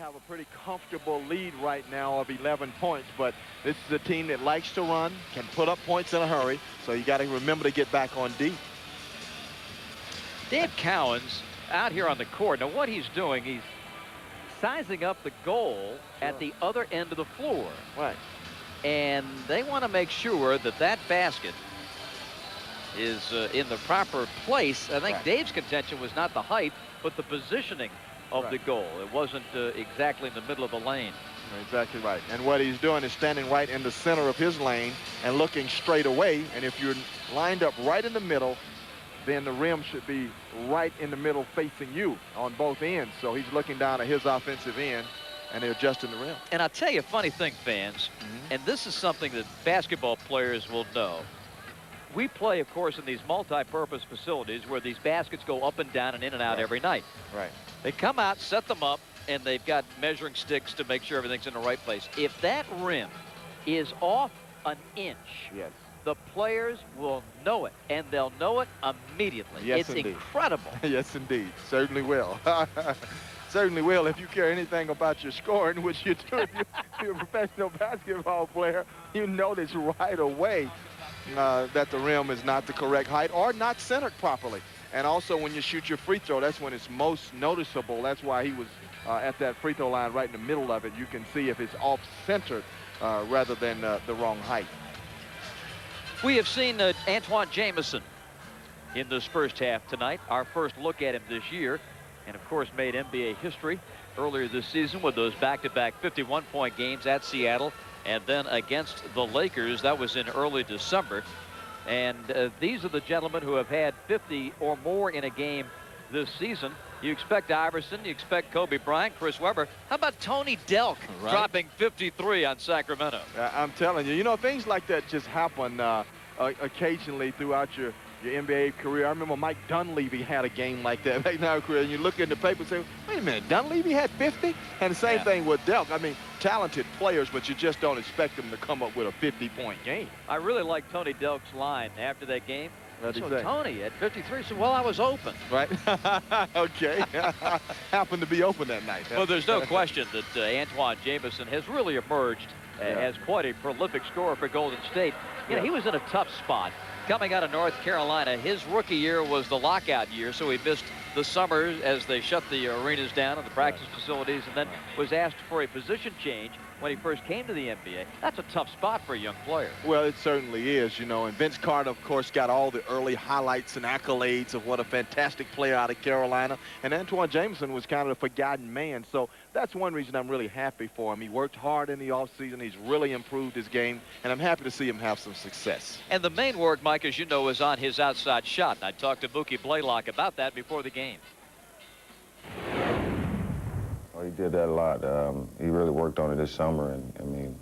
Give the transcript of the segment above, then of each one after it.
have a pretty comfortable lead right now of 11 points, but this is a team that likes to run, can put up points in a hurry, so you got to remember to get back on D. Dave Cowan's out here on the court. Now what he's doing, he's sizing up the goal at the other end of the floor. Right. And they want to make sure that that basket is in the proper place. I think Dave's contention was not the height, but the positioning of the goal. It wasn't exactly in the middle of the lane. Exactly right. And what he's doing is standing right in the center of his lane and looking straight away. And if you're lined up right in the middle, then the rim should be right in the middle facing you on both ends. So he's looking down at his offensive end, and they're adjusting the rim. And I'll tell you a funny thing, fans, and this is something that basketball players will know. We play, of course, in these multi-purpose facilities where these baskets go up and down and in and out every night. Right. They come out, set them up, and they've got measuring sticks to make sure everything's in the right place. If that rim is off an inch, the players will know it, and they'll know it immediately. Yes, it's indeed. incredible. Yes, indeed. Certainly will. Certainly will. If you care anything about your scoring, which you do if you're a professional basketball player, you notice right away that the rim is not the correct height or not centered properly. And also when you shoot your free throw, that's when it's most noticeable. That's why he was at that free throw line right in the middle of it. You can see if it's off-centered rather than the wrong height. We have seen Antoine Jamison in this first half tonight. Our first look at him this year, and of course made NBA history earlier this season with those back-to-back 51-point games at Seattle and then against the Lakers. That was in early December. And these are the gentlemen who have had 50 or more in a game this season. You expect Iverson, you expect Kobe Bryant, Chris Webber. How about Tony Delk dropping 53 on Sacramento? I'm telling you, you know, things like that just happen occasionally throughout your NBA career. I remember Mike Dunleavy had a game like that back in our career, and you look in the paper and say, wait a minute, Dunleavy had 50? And the same thing with Delk. I mean, talented players, but you just don't expect them to come up with a 50-point game. I really like Tony Delk's line after that game. What did he So say? Tony at 53 said, well, I was open. Right. Okay. Happened to be open that night. Well, there's no question that Antoine Jamison has really emerged as quite a prolific scorer for Golden State. You know, he was in a tough spot coming out of North Carolina. His rookie year was the lockout year, so he missed the summer as they shut the arenas down and the practice facilities, and then was asked for a position change when he first came to the NBA. That's a tough spot for a young player. Well, it certainly is, you know, and Vince Carter, of course, got all the early highlights and accolades of what a fantastic player out of Carolina, and Antoine Jamison was kind of the forgotten man, so that's one reason I'm really happy for him. He worked hard in the offseason. He's really improved his game, and I'm happy to see him have some success. And the main work, Mike, as you know, is on his outside shot. And I talked to Mookie Blaylock about that before the game. He did that a lot. He really worked on it this summer, and I mean,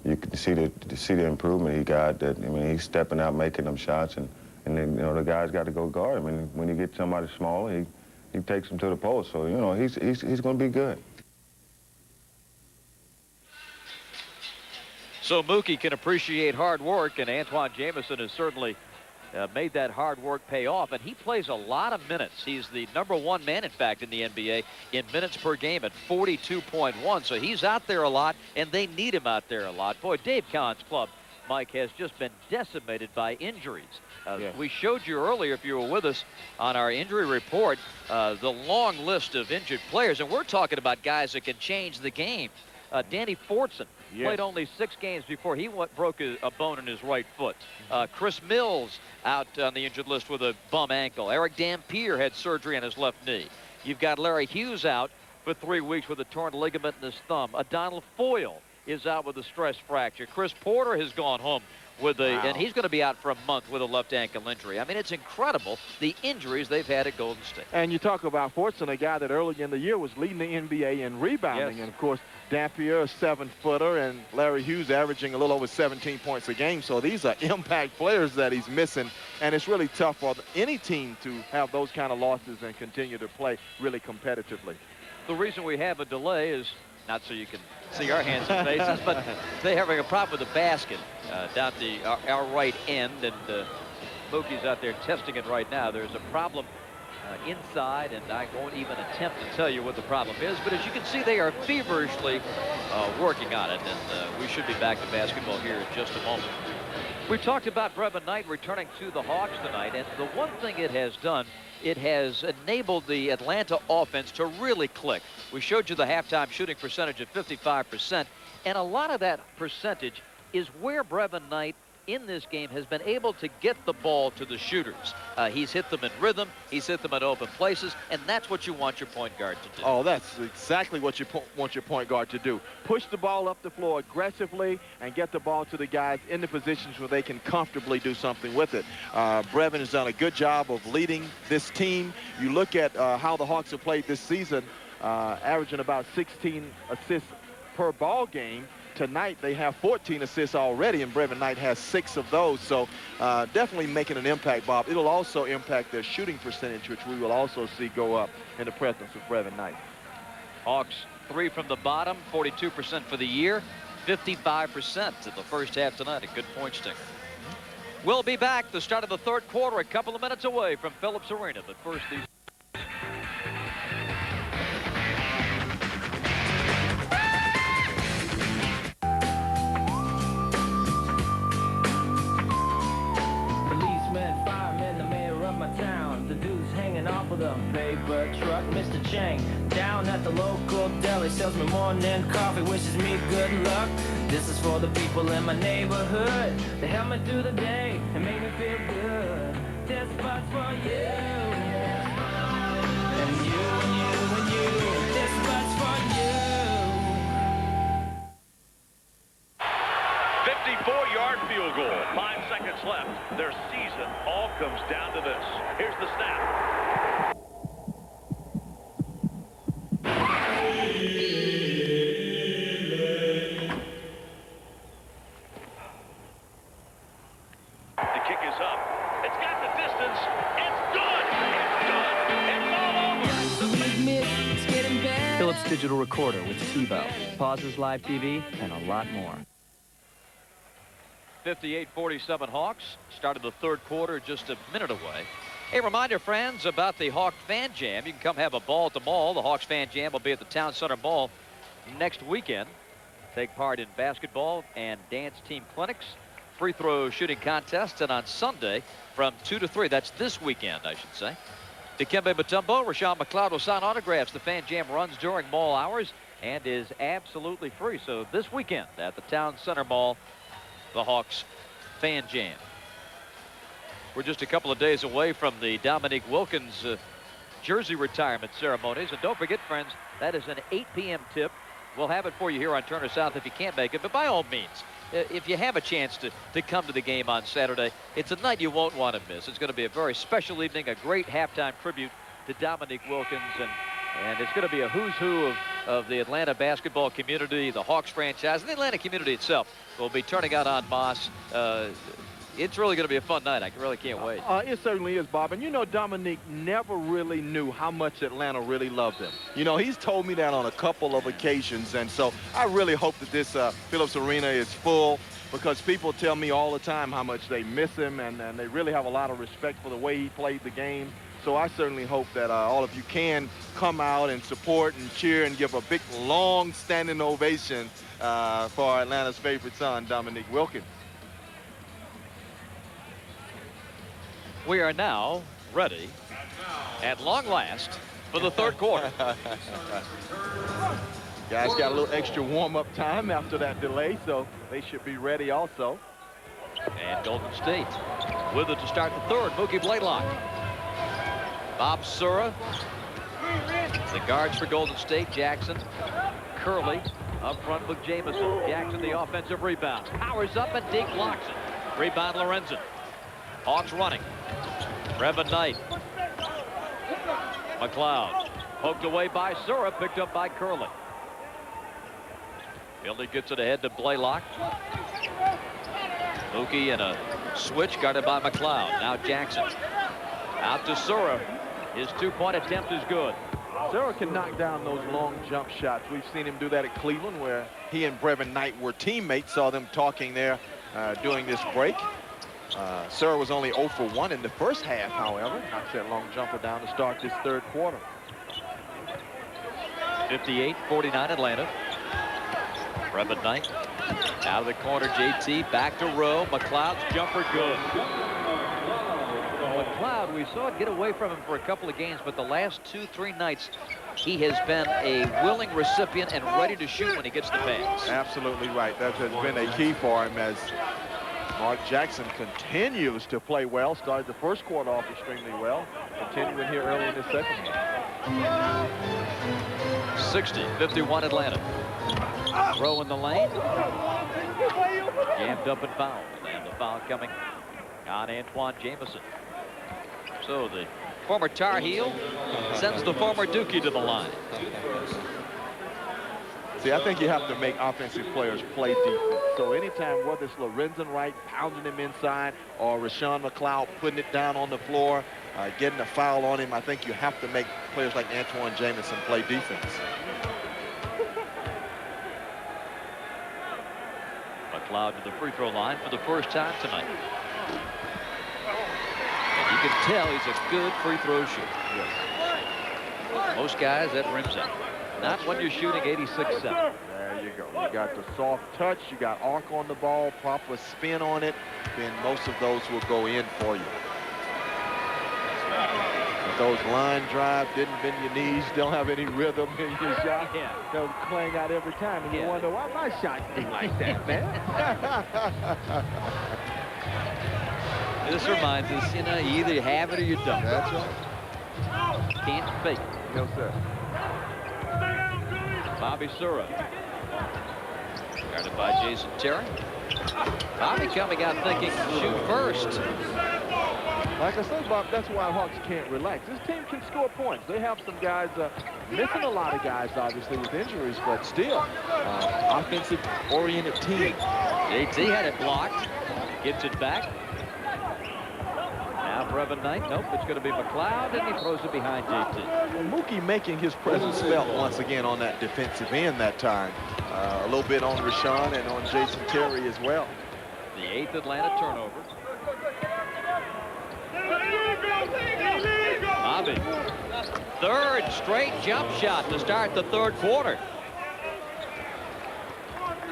you could see the improvement he got. That I mean, he's stepping out, making them shots, and then you know the guys got to go guard him. And when you get somebody smaller, he takes them to the post. So you know he's going to be good. So Mookie can appreciate hard work, and Antoine Jamison has certainly made that hard work pay off, and he plays a lot of minutes. He's the #1 man, in fact, in the NBA in minutes per game at 42.1, so he's out there a lot, and they need him out there a lot. Boy, Dave Cowan's club, Mike, has just been decimated by injuries. We showed you earlier, if you were with us, on our injury report, the long list of injured players, and we're talking about guys that can change the game. Danny Fortson played only 6 games before he broke a bone in his right foot. Chris Mills out on the injured list with a bum ankle. Eric Dampier had surgery on his left knee. You've got Larry Hughes out for 3 weeks with a torn ligament in his thumb. Donald Foyle is out with a stress fracture. Chris Porter has gone home with and he's going to be out for a month with a left ankle injury. I mean, it's incredible the injuries they've had at Golden State. And you talk about Fortson, a guy that early in the year was leading the NBA in rebounding. And, of course, Dampier, a 7-footer, and Larry Hughes averaging a little over 17 points a game. So these are impact players that he's missing, and it's really tough for any team to have those kind of losses and continue to play really competitively. The reason we have a delay is not so you can see our hands and faces, but they're having a problem with the basket down our right end, and Mookie's out there testing it right now. There's a problem inside, and I won't even attempt to tell you what the problem is. But as you can see, they are feverishly working on it, and we should be back to basketball here in just a moment. We talked about Brevin Knight returning to the Hawks tonight, and the one thing it has done, it has enabled the Atlanta offense to really click. We showed you the halftime shooting percentage of 55%, and a lot of that percentage is where Brevin Knight in this game has been able to get the ball to the shooters. He's hit them in rhythm, he's hit them in open places, and that's what you want your point guard to do. Oh, that's exactly what you want your point guard to do. Push the ball up the floor aggressively and get the ball to the guys in the positions where they can comfortably do something with it. Brevin has done a good job of leading this team. You look at how the Hawks have played this season, averaging about 16 assists per ball game. Tonight they have 14 assists already, and Brevin Knight has 6 of those. So definitely making an impact, Bob. It'll also impact their shooting percentage, which we will also see go up in the presence of Brevin Knight. Hawks 3 from the bottom, 42% for the year, 55% in the first half tonight. A good point stinger. We'll be back. The start of the third quarter, a couple of minutes away from Phillips Arena. But first, these. The paper truck, Mr. Chang, down at the local deli, sells me morning coffee, wishes me good luck. This is for the people in my neighborhood. They help me through the day and make me feel good. This spot's for you, and you, and you, and you. This spot's for you. 54-yard field goal. 5 seconds left. Their season all comes down to this. Here's the snap. Digital recorder with TiVo, pauses live TV, and a lot more. 58-47 Hawks. Started the third quarter just a minute away. A reminder, friends, about the Hawk Fan Jam. You can come have a ball at the mall. The Hawks Fan Jam will be at the Town Center Mall next weekend. Take part in basketball and dance team clinics, free throw shooting contests, and on Sunday from 2 to 3. That's this weekend, I should say. Dikembe Mutombo, Rashawn McLeod will sign autographs. The Fan Jam runs during mall hours and is absolutely free. So this weekend at the Town Center Mall, the Hawks Fan Jam. We're just a couple of days away from the Dominique Wilkins jersey retirement ceremonies. And don't forget, friends, that is an 8 p.m. tip. We'll have it for you here on Turner South if you can't make it. But by all means, if you have a chance to come to the game on Saturday, it's a night you won't want to miss. It's going to be a very special evening, a great halftime tribute to Dominique Wilkins, and it's going to be a who's who of the Atlanta basketball community, the Hawks franchise, and the Atlanta community itself will be turning out en masse. It's really going to be a fun night. I really can't wait. It certainly is, Bob. And you know, Dominique never really knew how much Atlanta really loved him. You know, he's told me that on a couple of occasions. And so I really hope that this Phillips Arena is full, because people tell me all the time how much they miss him, and they really have a lot of respect for the way he played the game. So I certainly hope that all of you can come out and support and cheer and give a big, long standing ovation for Atlanta's favorite son, Dominique Wilkins. We are now ready, at long last, for the third quarter. Guys got a little extra warm-up time after that delay, so they should be ready also. And Golden State with it to start the third. Mookie Blaylock. Bob Sura. The guards for Golden State, Jackson, Curley up front with Jamison. Jackson the offensive rebound. Powers up and Deke blocks it. Rebound Lorenzen. Hawks running. Brevin Knight. McLeod poked away by Sura, picked up by Curley. Billy gets it ahead to Blaylock. Mookie in a switch guarded by McLeod. Now Jackson out to Sura. His two-point attempt is good. Sura can knock down those long jump shots. We've seen him do that at Cleveland, where he and Brevin Knight were teammates. Saw them talking there during this break. Surra was only 0 for 1 in the first half, however. Knocks that long jumper down to start this third quarter. 58-49 Atlanta. Brevin Knight out of the corner. JT back to Rowe. McLeod's jumper good. McLeod, we saw it get away from him for a couple of games, but the last 2-3 nights he has been a willing recipient and ready to shoot when he gets the pass. Absolutely right. That has been a key for him as Mark Jackson continues to play well. Started the first quarter off extremely well. Continuing here early in the second one. 60-51 Atlanta. Rowe in the lane. Jammed up and fouled. And the foul coming on Antoine Jamison. So the former Tar Heel sends the former Dookie to the line. See, I think you have to make offensive players play defense. So anytime, whether it's Lorenzen Wright pounding him inside or Rashawn McLeod putting it down on the floor, getting a foul on him, I think you have to make players like Antoine Jamison play defense. McLeod to the free throw line for the first time tonight. And you can tell he's a good free throw shooter. Yes. Most guys, that rims out. Not when you're shooting 86-7. There you go. You got the soft touch. You got arc on the ball, proper spin on it. Then most of those will go in for you. But those line drive, didn't bend your knees, don't have any rhythm in your shot. Yeah. They're playing out every time, and you wonder why my shots ain't like that, man. This reminds us, you know, you either have it or you don't. That's right. Can't fake it. No, sir. Bobby Surra. Guarded by Jason Terry. Bobby coming out thinking shoot first. Like I said, Bob, that's why Hawks can't relax. This team can score points. They have some guys, missing a lot of guys, obviously, with injuries, but still, offensive-oriented team. JT had it blocked. Gets it back. Now Brevin Knight. Nope, it's going to be McLeod, and he throws it behind JT. Well, Mookie making his presence felt once again on that defensive end that time. A little bit on Rashawn and on Jason Terry as well. The 8th Atlanta turnover. Bobby. Third straight jump shot to start the third quarter.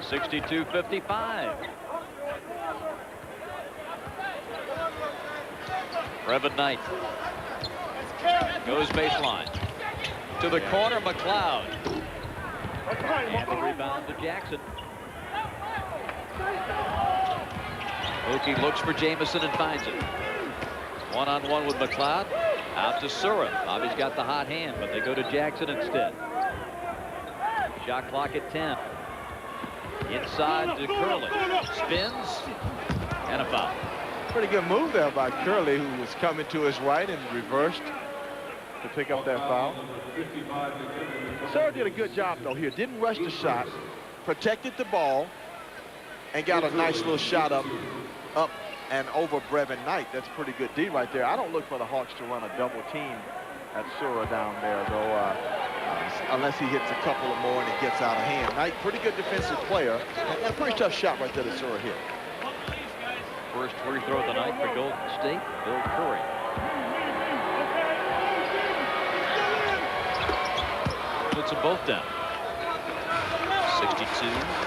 62-55. Brevin Knight goes baseline to the corner. McLeod, and the rebound to Jackson. Mookie looks for Jamison and finds it. One-on-one with McLeod. Out to Surra. Bobby's got the hot hand, but they go to Jackson instead. Shot clock at 10. Inside to Curley. Spins and a foul. Pretty good move there by Curley, who was coming to his right and reversed to pick up that foul. Surra did a good job, though, here. Didn't rush the shot, protected the ball, and got a nice little shot up and over Brevin Knight. That's pretty good D right there. I don't look for the Hawks to run a double team at Surra down there, though, unless he hits a couple of more and it gets out of hand. Knight, pretty good defensive player, and a pretty tough shot right there that Surra hit. First free throw of the night for Golden State, Bill Curry. Puts them both down.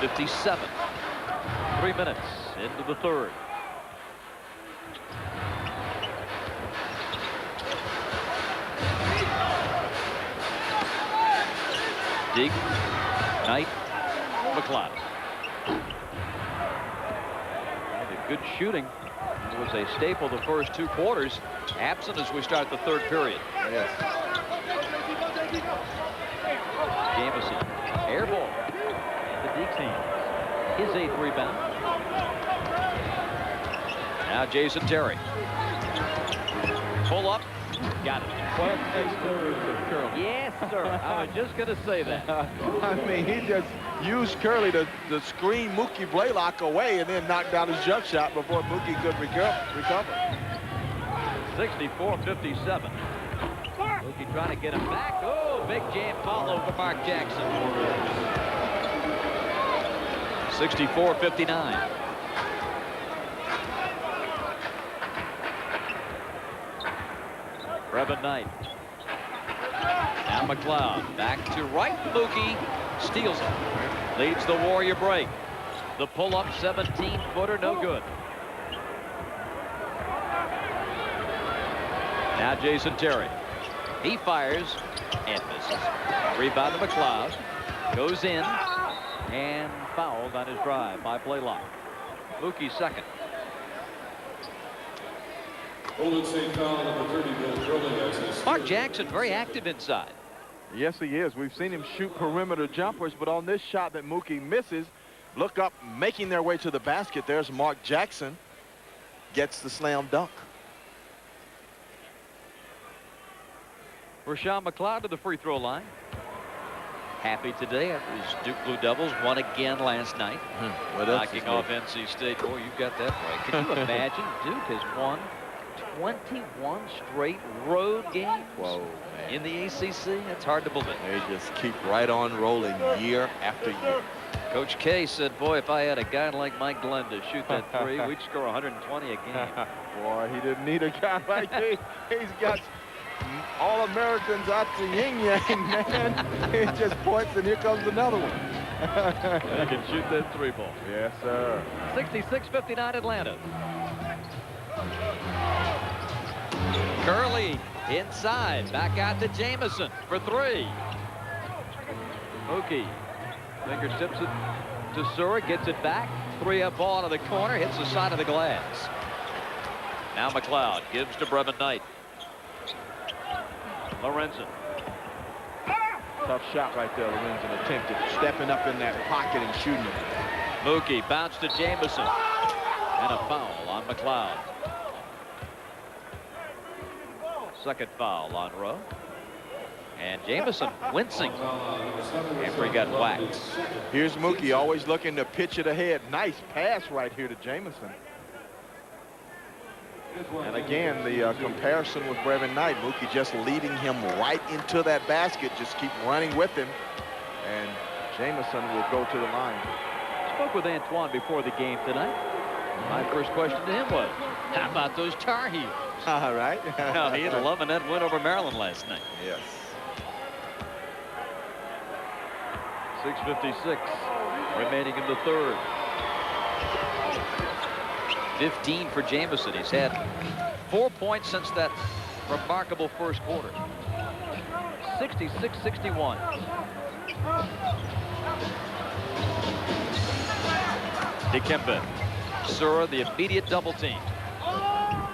62-57. 3 minutes into the third. Dig, Knight, McLeod. Good shooting. It was a staple the first 2 quarters. Absent as we start the third period. Yes. Jamison, air ball. The Deke's hands. His 8th rebound. Now Jason Terry. Pull up. Got it. What a story of Curley. Yes, sir. I was just going to say that. I mean, he just used Curley to screen Mookie Blaylock away and then knocked down his jump shot before Mookie could recover. 64-57. Mookie trying to get him back. Oh, big jam follow for Mark Jackson. 64-59. Brevin Knight. Now McLeod back to right. Mookie steals it. Leads the Warrior break. The pull-up 17-footer, no good. Now Jason Terry. He fires and misses. Rebound to McLeod. Goes in and fouled on his drive by Blaylock. Mookie second. Mark Jackson very active inside. Yes, he is. We've seen him shoot perimeter jumpers, but on this shot that Mookie misses, look up, making their way to the basket. There's Mark Jackson. Gets the slam dunk. Rashawn McLeod to the free throw line. Happy today after his Duke Blue Devils won again last night. Knocking off NC State. Boy, you got that right. Can you imagine? Duke has won 21 straight road games. Whoa, in the ACC. That's hard to believe. They just keep right on rolling year after year. Coach K said, boy, if I had a guy like Mike Glenn to shoot that three, we'd score 120 a game. Boy, he didn't need a guy like me. He's got All-Americans out to yin-yang, man. He just points, and here comes another one. He can shoot that three ball. Yes, sir. 66-59 Atlanta. Curley inside, back out to Jamison for three. Mookie fingertips it to Sura, gets it back. 3-up ball into the corner, hits the side of the glass. Now McLeod gives to Brevin Knight. Lorenzen. Tough shot right there, Lorenzen attempted. Stepping up in that pocket and shooting it. Mookie bounce to Jamison. And a foul on McLeod. Second foul on Rowe. And Jamison wincing after he got whacked. Here's Mookie, always looking to pitch it ahead. Nice pass right here to Jamison. And again, the comparison with Brevin Knight. Mookie just leading him right into that basket. Just keep running with him. And Jamison will go to the line. Spoke with Antoine before the game tonight. My first question to him was, how about those Tar Heels? All right. No, he had loving that win over Maryland last night. Yes. 6:56 remaining in the third. 15 for Jamison. He's had 4 points since that remarkable first quarter. 66-61. Dikembe. Sura, the immediate double team.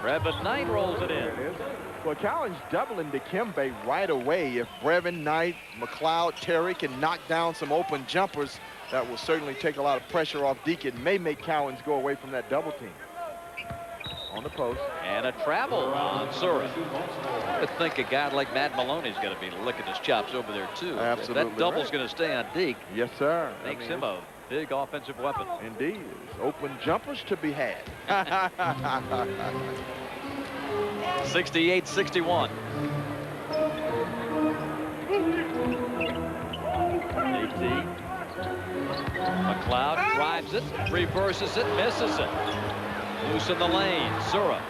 Brevin Knight rolls it in. Well, Collins doubling Dikembe right away. If Brevin Knight, McLeod, Terry can knock down some open jumpers, that will certainly take a lot of pressure off Deke. It may make Collins go away from that double team. On the post. And a travel on Sura. I would think a guy like Matt Maloney's going to be licking his chops over there, too. Absolutely. That double's going to stay on Deke. Yes, sir. Makes him a big offensive weapon. Indeed. Open jumpers to be had. 68-61. McLeod drives it, reverses it, misses it. Loose in the lane. Sura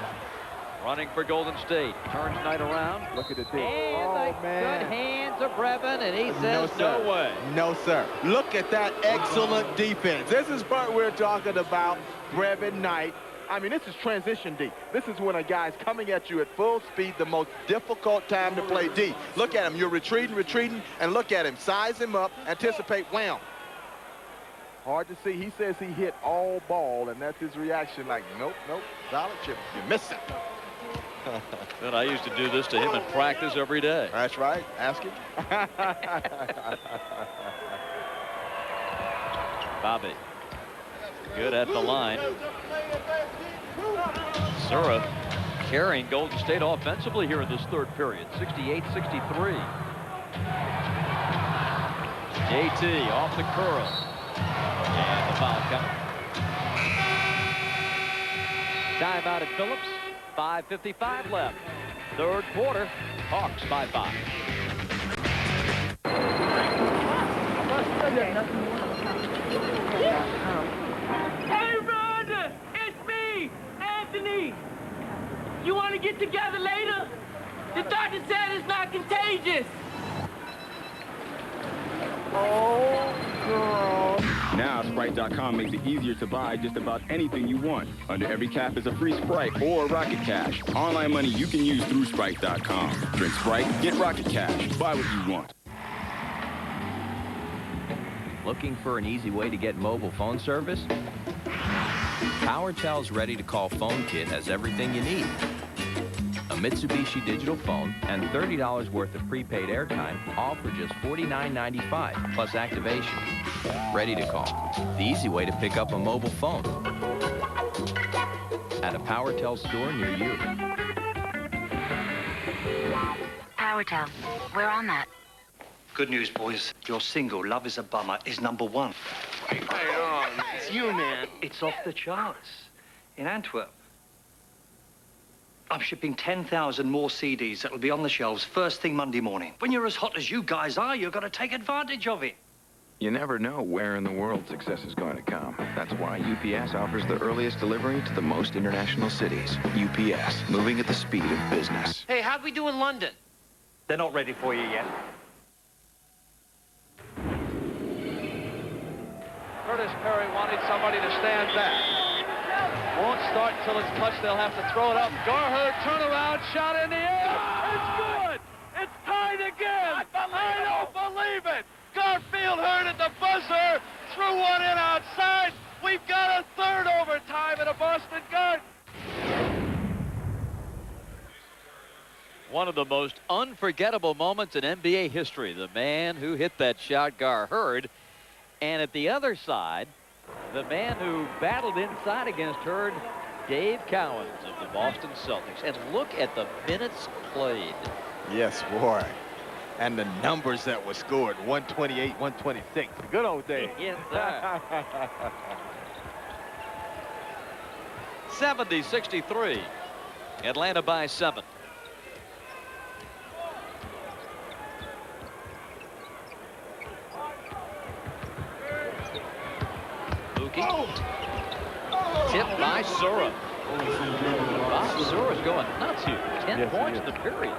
running for Golden State. Turns Knight around. Look at it. And the good hands of Brevin, and he says no way. No, sir. Look at that excellent defense. This is what we're talking about, Brevin Knight. I mean, this is transition D. This is when a guy's coming at you at full speed, the most difficult time to play D. Look at him. You're retreating, and look at him. Size him up, anticipate, wham. Hard to see. He says he hit all ball, and that's his reaction, like, nope, solid chip. You missed it. And I used to do this to him in practice every day. That's right. Ask him. Bobby. Good at the line. Sura carrying Golden State offensively here in this third period. 68-63. JT off the curl. And the foul coming. Timeout at Phillips. 5:55 left. Third quarter. Hawks by 5. Hey, brother! It's me, Anthony! You want to get together later? The doctor said it's not contagious. Oh, girl. Now, Sprite.com makes it easier to buy just about anything you want. Under every cap is a free Sprite or Rocket Cash. Online money you can use through Sprite.com. Drink Sprite, get Rocket Cash. Buy what you want. Looking for an easy way to get mobile phone service? PowerTel's ready-to-call phone kit has everything you need. A Mitsubishi digital phone and $30 worth of prepaid airtime, all for just $49.95 plus activation. Ready to call. The easy way to pick up a mobile phone. At a PowerTel store near you. PowerTel. We're on that. Good news, boys. Your single, Love is a Bummer, is #1. It's you, man. It's off the charts. In Antwerp. I'm shipping 10,000 more CDs that'll be on the shelves first thing Monday morning. When you're as hot as you guys are, you've got to take advantage of it. You never know where in the world success is going to come. That's why UPS offers the earliest delivery to the most international cities. UPS, moving at the speed of business. Hey, how'd we do in London? They're not ready for you yet. Curtis Perry wanted somebody to stand back. Won't start until it's touched. They'll have to throw it up. Garherd, turnaround, shot in the air. It's good. It's tied again. I don't believe it. Garfield Hurd at the buzzer. Threw one in outside. We've got a third overtime at a Boston Garden. One of the most unforgettable moments in NBA history. The man who hit that shot, Garherd. And at the other side, the man who battled inside against Hurd, Dave Cowens of the Boston Celtics. And look at the minutes played. Yes, boy. And the numbers that were scored, 128, 126. The good old days. Yes, sir. 70-63. Atlanta by 7. Tipped by Sura. Bob Sura's going nuts here. 10 points in the period.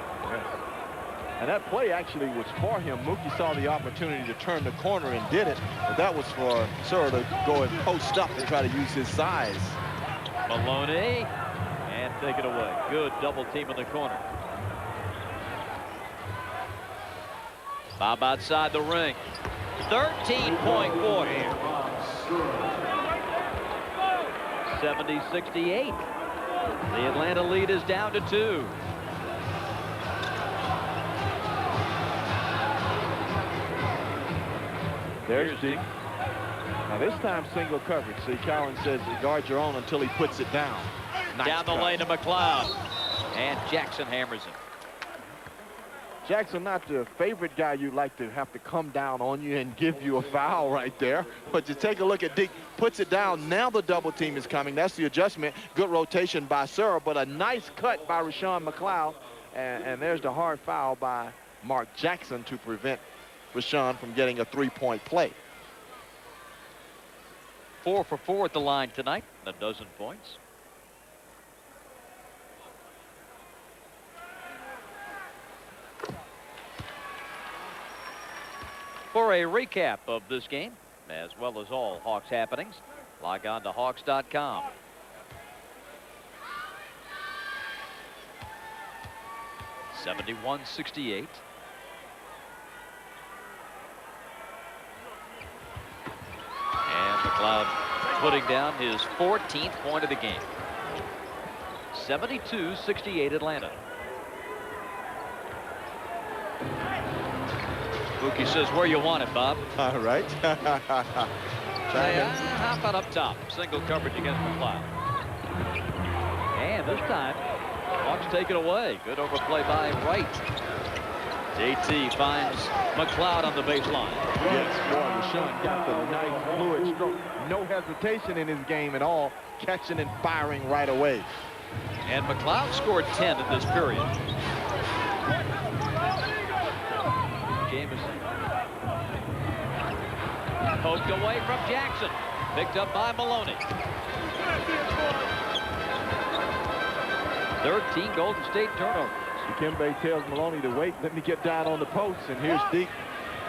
And that play actually was for him. Mookie saw the opportunity to turn the corner and did it. But that was for Sura to go and post up and try to use his size. Maloney. And take it away. Good double team in the corner. Bob outside the ring. 13-point quarter. 70-68. The Atlanta lead is down to 2. There's Deke. Now this time single coverage. See, Cowens says guard your own until he puts it down. Nice down the lane to McLeod. And Jackson hammers him. Jackson, not the favorite guy you'd like to have to come down on you and give you a foul right there. But you take a look at Deke, puts it down. Now the double team is coming. That's the adjustment. Good rotation by Sura, but a nice cut by Rashawn McLeod. And there's the hard foul by Mark Jackson to prevent Rashawn from getting a three-point play. 4 for 4 at the line tonight. A dozen points. For a recap of this game, as well as all Hawks happenings, log on to Hawks.com. (71-68). And McLeod putting down his 14th point of the game. 72-68 Atlanta. Mookie says, where you want it, Bob. All right. How about up top? Single coverage against McLeod. And this time, Hawks take it away. Good overplay by Wright. JT finds McLeod on the baseline. Yes, boy, Rashawn got the nice fluid stroke. No hesitation in his game at all. Catching and firing right away. And McLeod scored 10 in this period. Jamison. Poked away from Jackson. Picked up by Maloney. 13 Golden State turnovers. Dikembe tells Maloney to wait. Let me get down on the post. And here's Deke.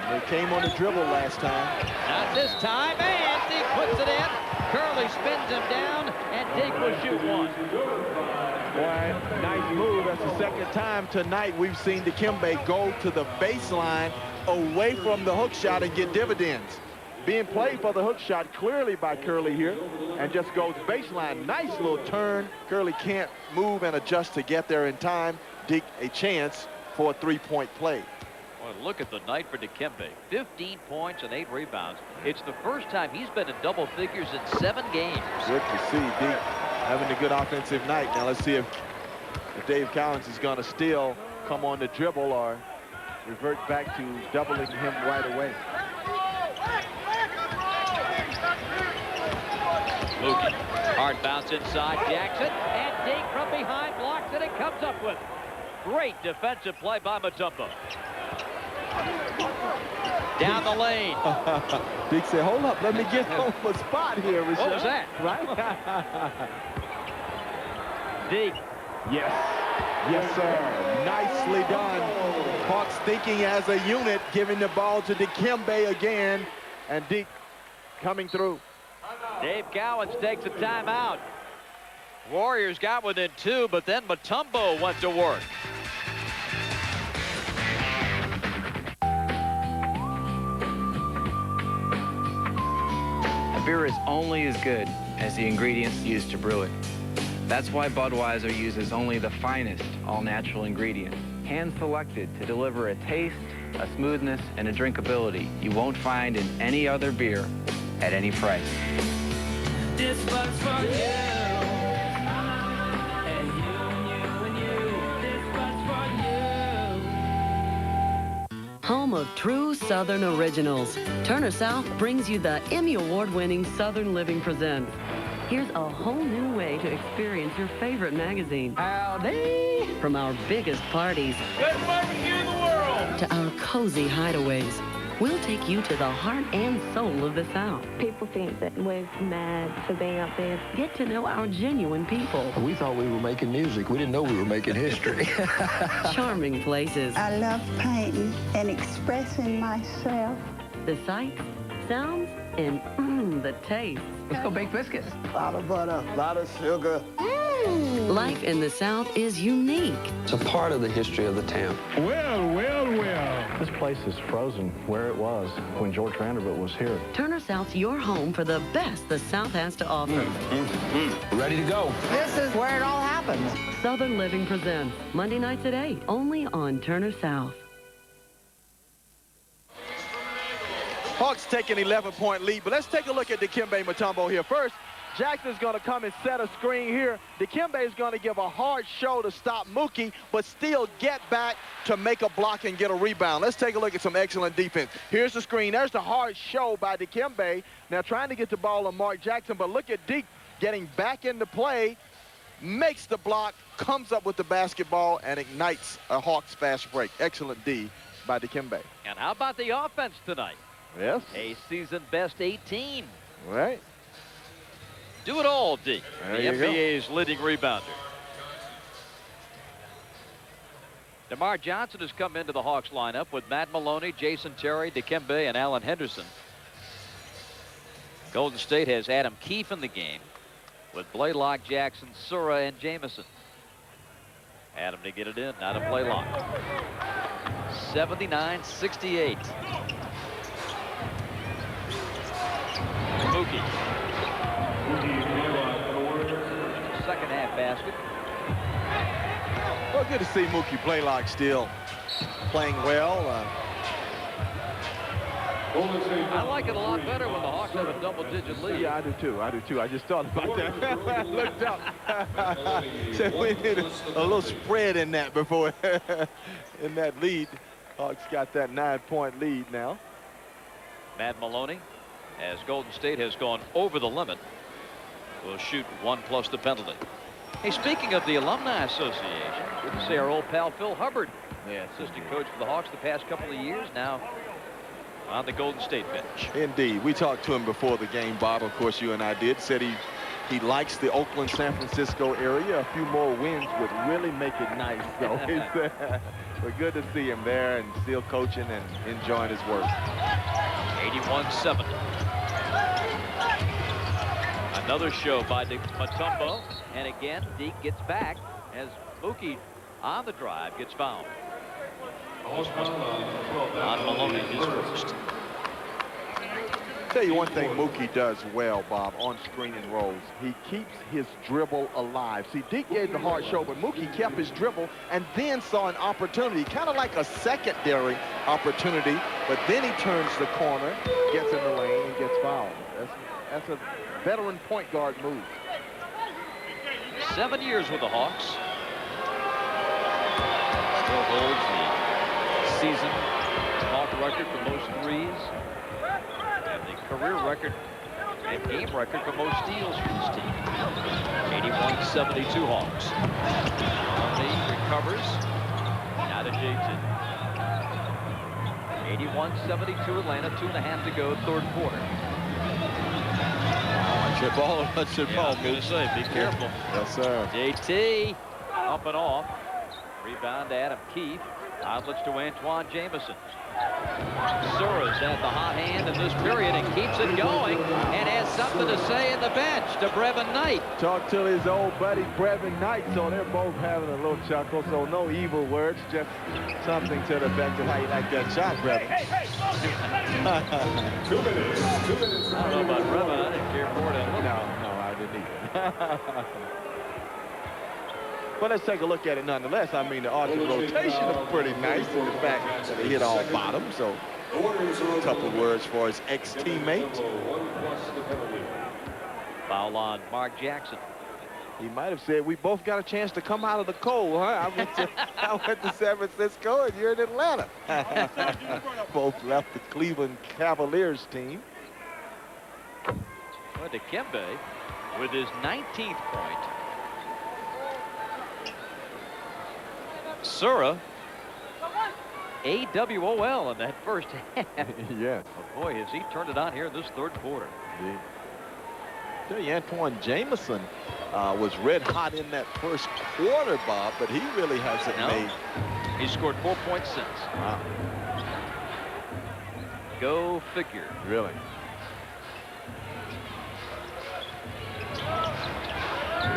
They came on the dribble last time. Not this time. And Deke puts it in. Curley spins him down. And Deke will shoot one. Boy, nice move. That's the second time tonight we've seen Dikembe go to the baseline away from the hook shot and get dividends. Being played for the hook shot clearly by Curley here, and just goes baseline. Nice little turn. Curley can't move and adjust to get there in time. Deke a chance for a three-point play. Well, look at the night for Dikembe. 15 points and 8 rebounds. It's the first time he's been in double figures in 7 games. Good to see Deke having a good offensive night. Now let's see if Dave Cowens is going to still come on the dribble or revert back to doubling him right away. Mookie, hard bounce inside Jackson, and Deke from behind blocks it and comes up with great defensive play by Mutombo. Down the lane. Deke said, hold up, let me get on the spot here, Michelle. What was that? Right? Deke. Yes. Yes, sir. Nicely done. Hawks thinking as a unit, giving the ball to Dikembe again, and Deke coming through. Dave Cowens takes a timeout. Warriors got within 2, but then Mutombo went to work. A beer is only as good as the ingredients used to brew it. That's why Budweiser uses only the finest all-natural ingredients, hand-selected to deliver a taste, a smoothness, and a drinkability you won't find in any other beer at any price. This one's for you. And you. This one's for you. Home of true Southern originals. Turner South brings you the Emmy Award-winning Southern Living Presents. Here's a whole new way to experience your favorite magazine. Howdy! From our biggest parties Best barbecue in the world. to our cozy hideaways. We'll take you to the heart and soul of the South. People think that we're mad for being up there. Get to know our genuine people. We thought we were making music. We didn't know we were making history. Charming places. I love painting and expressing myself. The sights, sounds, and the tastes. Let's go bake biscuits. A lot of butter, a lot of sugar. Life in the South is unique. It's a part of the history of the town. Well. This place is frozen where it was when George Vanderbilt was here. Turner South's your home for the best the South has to offer. Ready to go. This is where it all happens. Southern Living Presents, Monday nights at 8, only on Turner South. Hawks take an 11-point lead, but let's take a look at Dikembe Mutombo here. First, Jackson's going to come and set a screen here. Dikembe is going to give a hard show to stop Mookie, but still get back to make a block and get a rebound. Let's take a look at some excellent defense. Here's the screen. There's the hard show by Dikembe. Now trying to get the ball on Mark Jackson, but look at Deke getting back into play, makes the block, comes up with the basketball, and ignites a Hawks fast break. Excellent D by Dikembe. And how about the offense tonight? Yes. A season best 18. Right. Do it all, Deke. The There you go. NBA's leading rebounder. DeMar Johnson has come into the Hawks lineup with Matt Maloney, Jason Terry, Dikembe, and Alan Henderson. Golden State has Adam Keefe in the game with Blaylock, Jackson, Sura, and Jamison. Adam to get it in, now to Blaylock. 79-68. Mookie. Second half basket. Well, good to see Mookie Blaylock still playing well. I like it a lot better when the Hawks have a double-digit lead. Yeah, I do too. I just thought about that. I looked up. Said we need a little spread in that before in that lead. Hawks got that 9-point lead now. Matt Maloney, as Golden State has gone over the limit, will shoot 1 plus the penalty. Hey, speaking of the Alumni Association, good to see our old pal Phil Hubbard, the assistant coach for the Hawks the past couple of years, now on the Golden State bench. Indeed. We talked to him before the game, Bob. Of course, you and I did. Said he He likes the Oakland, San Francisco area. A few more wins would really make it nice. So but good to see him there and still coaching and enjoying his work. 81-70. Another show by Mutombo. And again, Deke gets back as Mookie on the drive gets fouled. On Maloney, his first. Tell you one thing Mookie does well, Bob, on screen and rolls. He keeps his dribble alive. See, Deke gave the hard show, but Mookie kept his dribble and then saw an opportunity, kind of like a secondary opportunity, but then he turns the corner, gets in the lane, and gets fouled. That's a veteran point guard move. 7 years with the Hawks. Still holds the season Hawk record for most threes. And the career record and game record for most steals for this team. 81-72 Hawks. He recovers. Now to JT. 81-72 Atlanta. 2.5 to go, third quarter. Watch your ball. Watch your ball. I was going to say, be careful. Yes, sir. JT up and off. Rebound to Adam Keefe. Outlets to Antoine Jameson. Sura's had the hot hand in this period and keeps it going and has something to say in the bench to Brevin Knight. Talk to his old buddy Brevin Knight, so they're both having a little chuckle, so no evil words, just something to the effect of how you like that shot, Brevin. 2 minutes. 2 minutes. I don't know about Brevin. I didn't care for it. No, I didn't either. But let's take a look at it nonetheless. I mean, the arcing rotation is pretty nice in the fact that they hit all bottom. So a couple words for his ex-teammate. Foul on Mark Jackson. He might have said, we both got a chance to come out of the cold, huh? I went to San Francisco and you're in Atlanta. Both left the Cleveland Cavaliers team. Well, Dikembe with his 19th point. Sura, AWOL in that first half. Yes. Oh boy, has he turned it on here in this third quarter. Indeed. I tell you, Antoine Jameson was red hot in that first quarter, Bob, but he really hasn't made. He's scored 4 points since. Wow. Go figure. Really.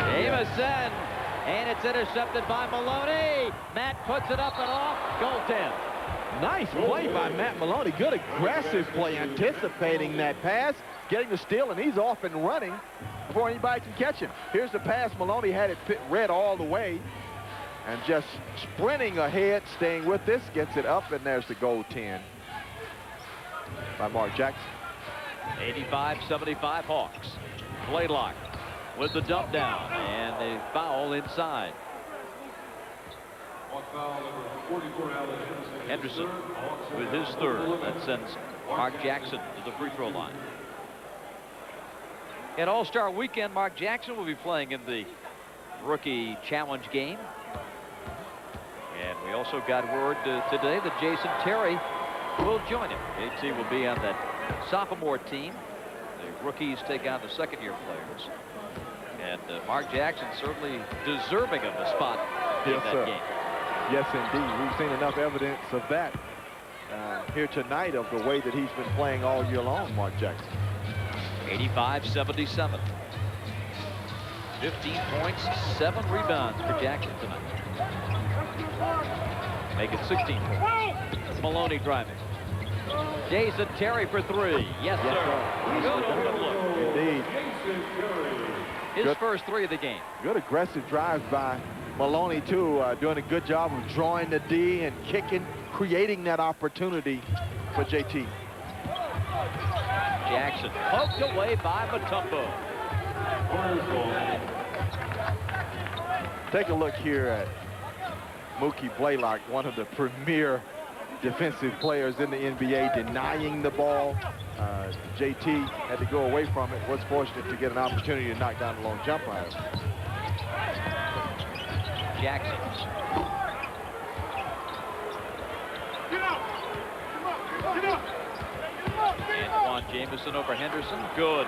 Jameson. And it's intercepted by Maloney. Matt puts it up and off. Goaltend. Nice play by Matt Maloney. Good aggressive play, anticipating that pass, getting the steal, and he's off and running before anybody can catch him. Here's the pass. Maloney had it read all the way and just sprinting ahead, staying with this, gets it up, and there's the goaltend by Mark Jackson. 85-75 Hawks. Blaylock with the dump down and a foul inside. Henderson with his third. That sends Mark Jackson to the free throw line. At All-Star Weekend, Mark Jackson will be playing in the rookie challenge game. And we also got word today that Jason Terry will join him. JT will be on that sophomore team. The rookies take on the second-year players. And Mark Jackson certainly deserving of a spot in that game. Yes, indeed. We've seen enough evidence of that here tonight, of the way that he's been playing all year long, Mark Jackson. 85-77. 15 points, 7 rebounds for Jackson tonight. Make it 16 points. Maloney driving. Jason Terry for 3. Yes, sir. Good open look. Indeed. His first 3 of the game. Good aggressive drive by Maloney, too, doing a good job of drawing the D and kicking, creating that opportunity for JT. Jackson poked away by Mutombo. Take a look here at Mookie Blaylock, one of the premier defensive players in the NBA, denying the ball. JT had to go away from it, was fortunate to get an opportunity to knock down a long jumper. Jackson. Antoine Jamison over Henderson. Good.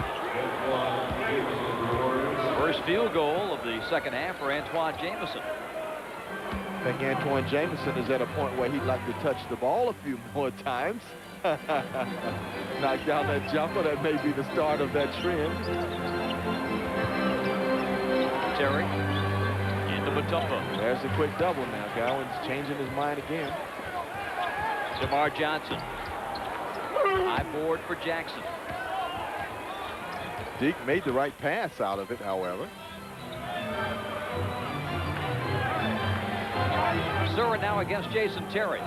First field goal of the second half for Antoine Jamison. I think Antoine Jamison is at a point where he'd like to touch the ball a few more times. Knock down that jumper. That may be the start of that trend. Terry into Mutombo. There's a quick double now. Gowan's changing his mind again. DeMar Johnson. High board for Jackson. Deke made the right pass out of it, however. Sura now against Jason Terry.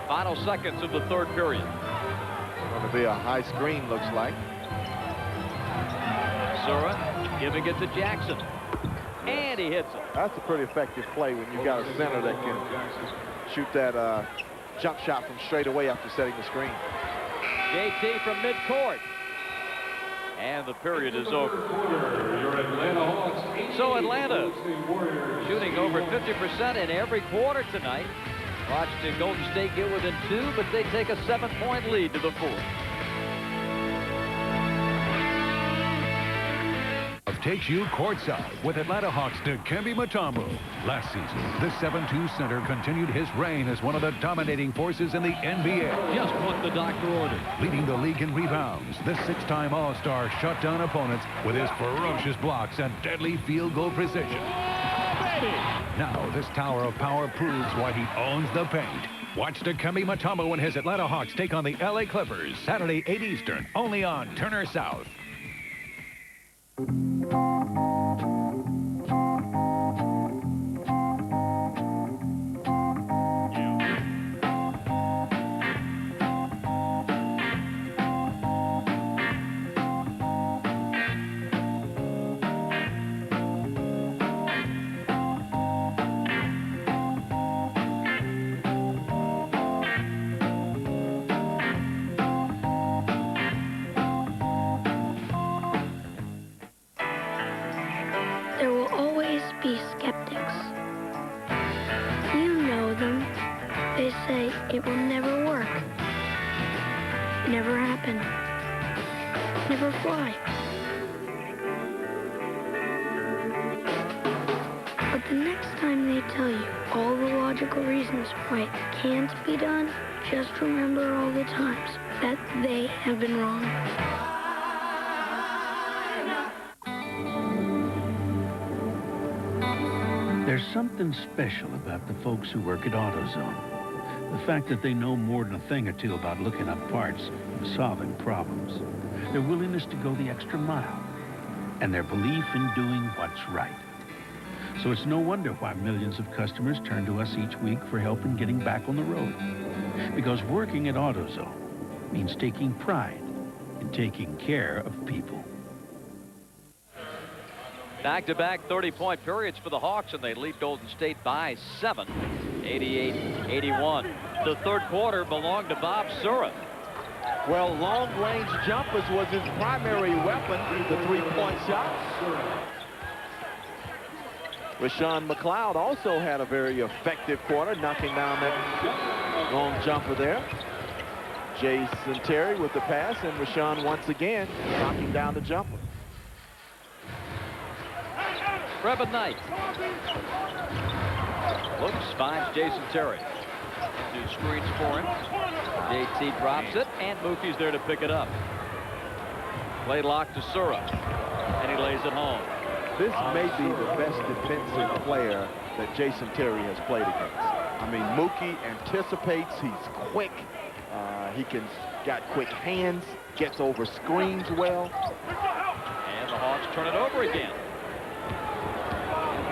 Final seconds of the third period. Going to be a high screen, looks like. Sura giving it to Jackson. And he hits it. That's a pretty effective play when you've got a center that can shoot that jump shot from straight away after setting the screen. JT from midcourt. And the period is over. So Atlanta shooting over 50% in every quarter tonight. Watched Golden State get within 2, but they take a 7-point lead to the 4th. Takes you courtside with Atlanta Hawks Dikembe Mutombo. Last season, the 7'2" center continued his reign as one of the dominating forces in the NBA. Just what the doctor ordered. Leading the league in rebounds, the 6-time All-Star shut down opponents with his ferocious blocks and deadly field goal precision. Now, this tower of power proves why he owns the paint. Watch Dikembe Mutombo and his Atlanta Hawks take on the LA Clippers Saturday, 8 Eastern, only on Turner South. There will always be skeptics. You know them. They say it will never work, never happen, never fly. But the next time they tell you all the logical reasons why it can't be done, just remember all the times that they have been wrong. There's something special about the folks who work at AutoZone. The fact that they know more than a thing or two about looking up parts and solving problems. Their willingness to go the extra mile. And their belief in doing what's right. So it's no wonder why millions of customers turn to us each week for help in getting back on the road. Because working at AutoZone means taking pride in taking care of people. Back-to-back 30-point periods for the Hawks, and they lead Golden State by 7, 88-81. The third quarter belonged to Bob Sura. Well, long-range jumpers was his primary weapon, the three-point shot. Rashawn McLeod also had a very effective quarter, knocking down that long jumper there. Jason Terry with the pass, and Rashawn once again knocking down the jumper. Brevin Knight looks, finds Jason Terry. Two screens for him. JT drops it, and Mookie's there to pick it up. Play lock to Sura, and he lays it home. This may be the best defensive player that Jason Terry has played against. I mean, Mookie anticipates, he's quick, got quick hands, gets over screens well. And the Hawks turn it over again.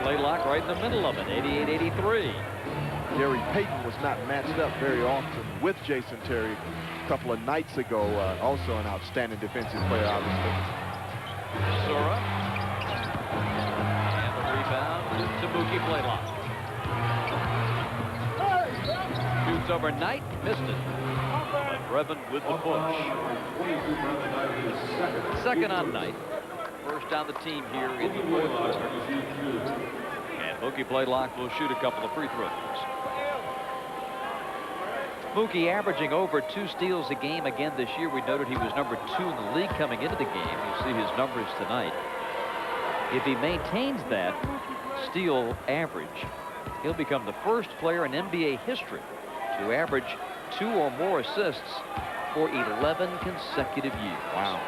Play lock right in the middle of it, 88-83. Gary Payton was not matched up very often with Jason Terry a couple of nights ago. Also an outstanding defensive player, obviously. Sura. And the rebound to Mookie Blaylock. Shoots over Knight, missed it. But Brevin with the push. Second on Knight. First on the team here in the fourth quarter. And Mookie Blaylock will shoot a couple of free throws. Mookie averaging over 2 steals a game again this year. We noted he was number 2 in the league coming into the game. You see his numbers tonight. If he maintains that steal average, he'll become the first player in NBA history to average 2 or more assists for 11 consecutive years. Wow.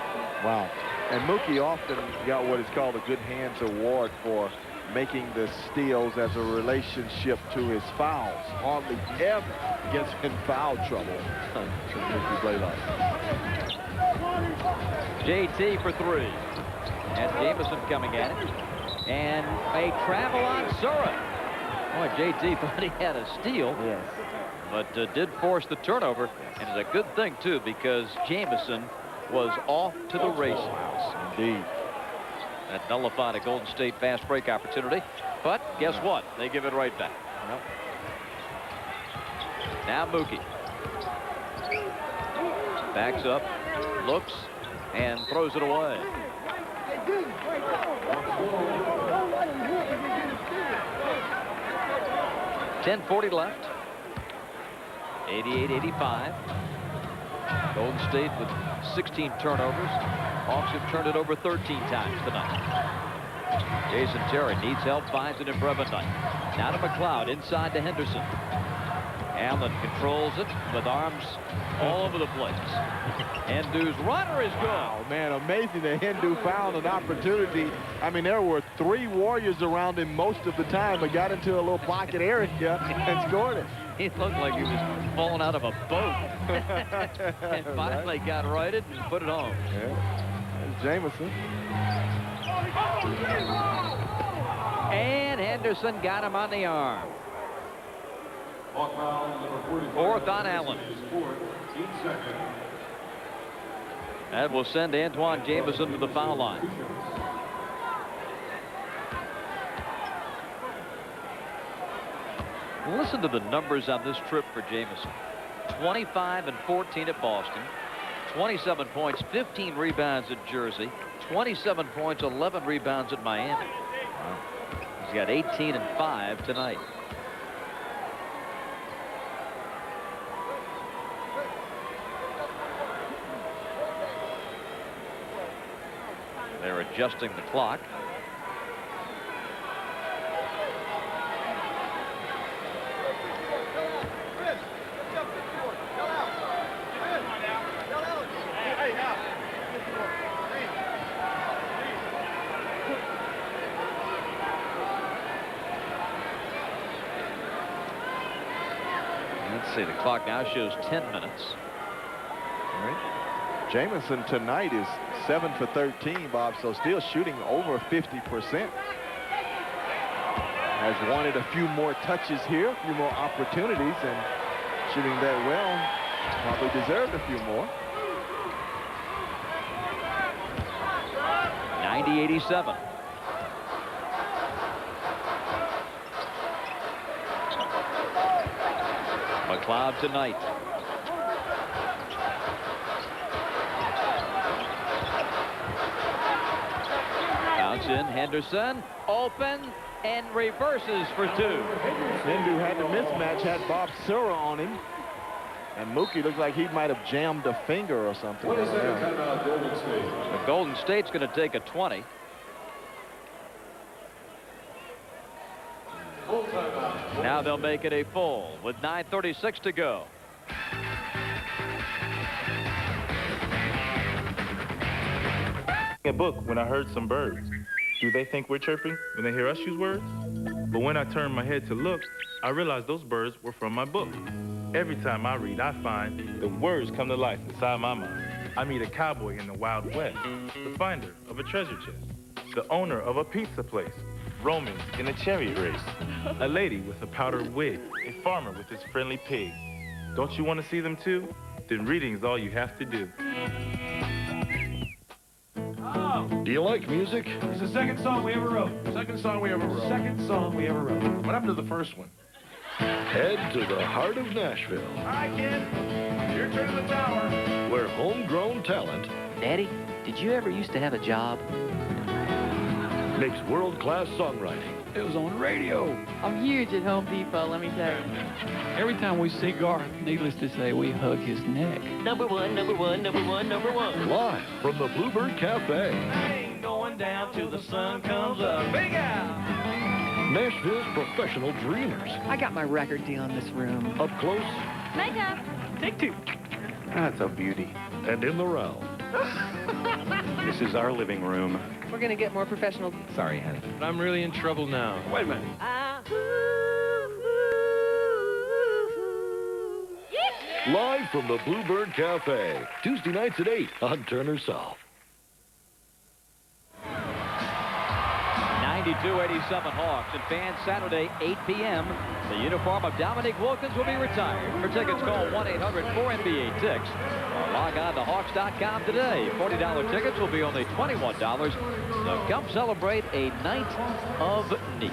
Wow. And Mookie often got what is called a good hands award for making the steals as a relationship to his fouls. Hardly ever gets in foul trouble. Mookie Blaylock. JT for 3. And Jameson coming at it. And a travel on Sura. Boy, JT thought he had a steal. Yes. But did force the turnover. And it's a good thing, too, because Jameson was off to the races. Indeed. That nullified a Golden State fast break opportunity. But guess what? They give it right back. Yep. Now Mookie. Backs up, looks, and throws it away. 10:40 left. 88-85. Golden State with 16 turnovers. Hawks have turned it over 13 times tonight. Jason Terry needs help, finds it in Brevin Knight. Now to McLeod, inside to Henderson. Allen controls it with arms all over the place. Hindu's runner is good. Wow, man, amazing that Hindu found an opportunity. I mean, there were 3 Warriors around him most of the time, but got into a little pocket area and scored it. He looked like he was falling out of a boat. And finally got righted and put it home. Yeah. Jameson. And Henderson got him on the arm. 4th on Allen. That will send Antoine Jameson to the foul line. Listen to the numbers on this trip for Jameson. 25 and 14 at Boston. 27 points, 15 rebounds at Jersey. 27 points, 11 rebounds at Miami. He's got 18 and 5 tonight. They're adjusting the clock. Let's see, the clock now shows 10 minutes. All right. Jameson tonight is 7 for 13, Bob, so still shooting over 50%. Has wanted a few more touches here, a few more opportunities, and shooting that well, probably deserved a few more. 90-87. McLeod tonight. Bounce in, Henderson, open, and reverses for 2. Hindu had the mismatch, had Bob Sura on him. And Mookie looked like he might have jammed a finger or something. What is that timeout, Golden State? The Golden State's going to take a 20. Now they'll make it a full with 9:36 to go. A book when I heard some birds. Do they think we're chirping when they hear us use words? But when I turned my head to look, I realized those birds were from my book. Every time I read, I find the words come to life inside my mind. I meet a cowboy in the Wild West, the finder of a treasure chest, the owner of a pizza place, Romans in a chariot race, a lady with a powdered wig, a farmer with his friendly pig. Don't you want to see them too? Then reading's all you have to do. Do you like music? It's the second song we ever wrote. Second song we ever wrote. Second song we ever wrote. What happened to the first one? Head to the heart of Nashville. All right, kid. Your turn to the tower. Where homegrown talent... Daddy, did you ever used to have a job? ...makes world-class songwriting It was on the radio. I'm huge at Home Depot, let me tell you. Every time we see Garth, needless to say, we hug his neck. Number one, number one, number one, number one. Live from the Bluebird Cafe. Ain't going down till the sun comes up. Big out! Nashville's professional dreamers. I got my record deal in this room. Up close. Makeup. Take two. That's a beauty. And in the round. This is our living room. We're going to get more professional. Sorry, honey. I'm really in trouble now. Wait a minute. Live from the Bluebird Cafe. Tuesday nights at 8 on Turner South. 92-87 Hawks and fans Saturday, 8 p.m. The uniform of Dominique Wilkins will be retired. For tickets, call 1-800-4NBA-TICKS or log on to Hawks.com today. $40 tickets will be only $21. So come celebrate a night of neat.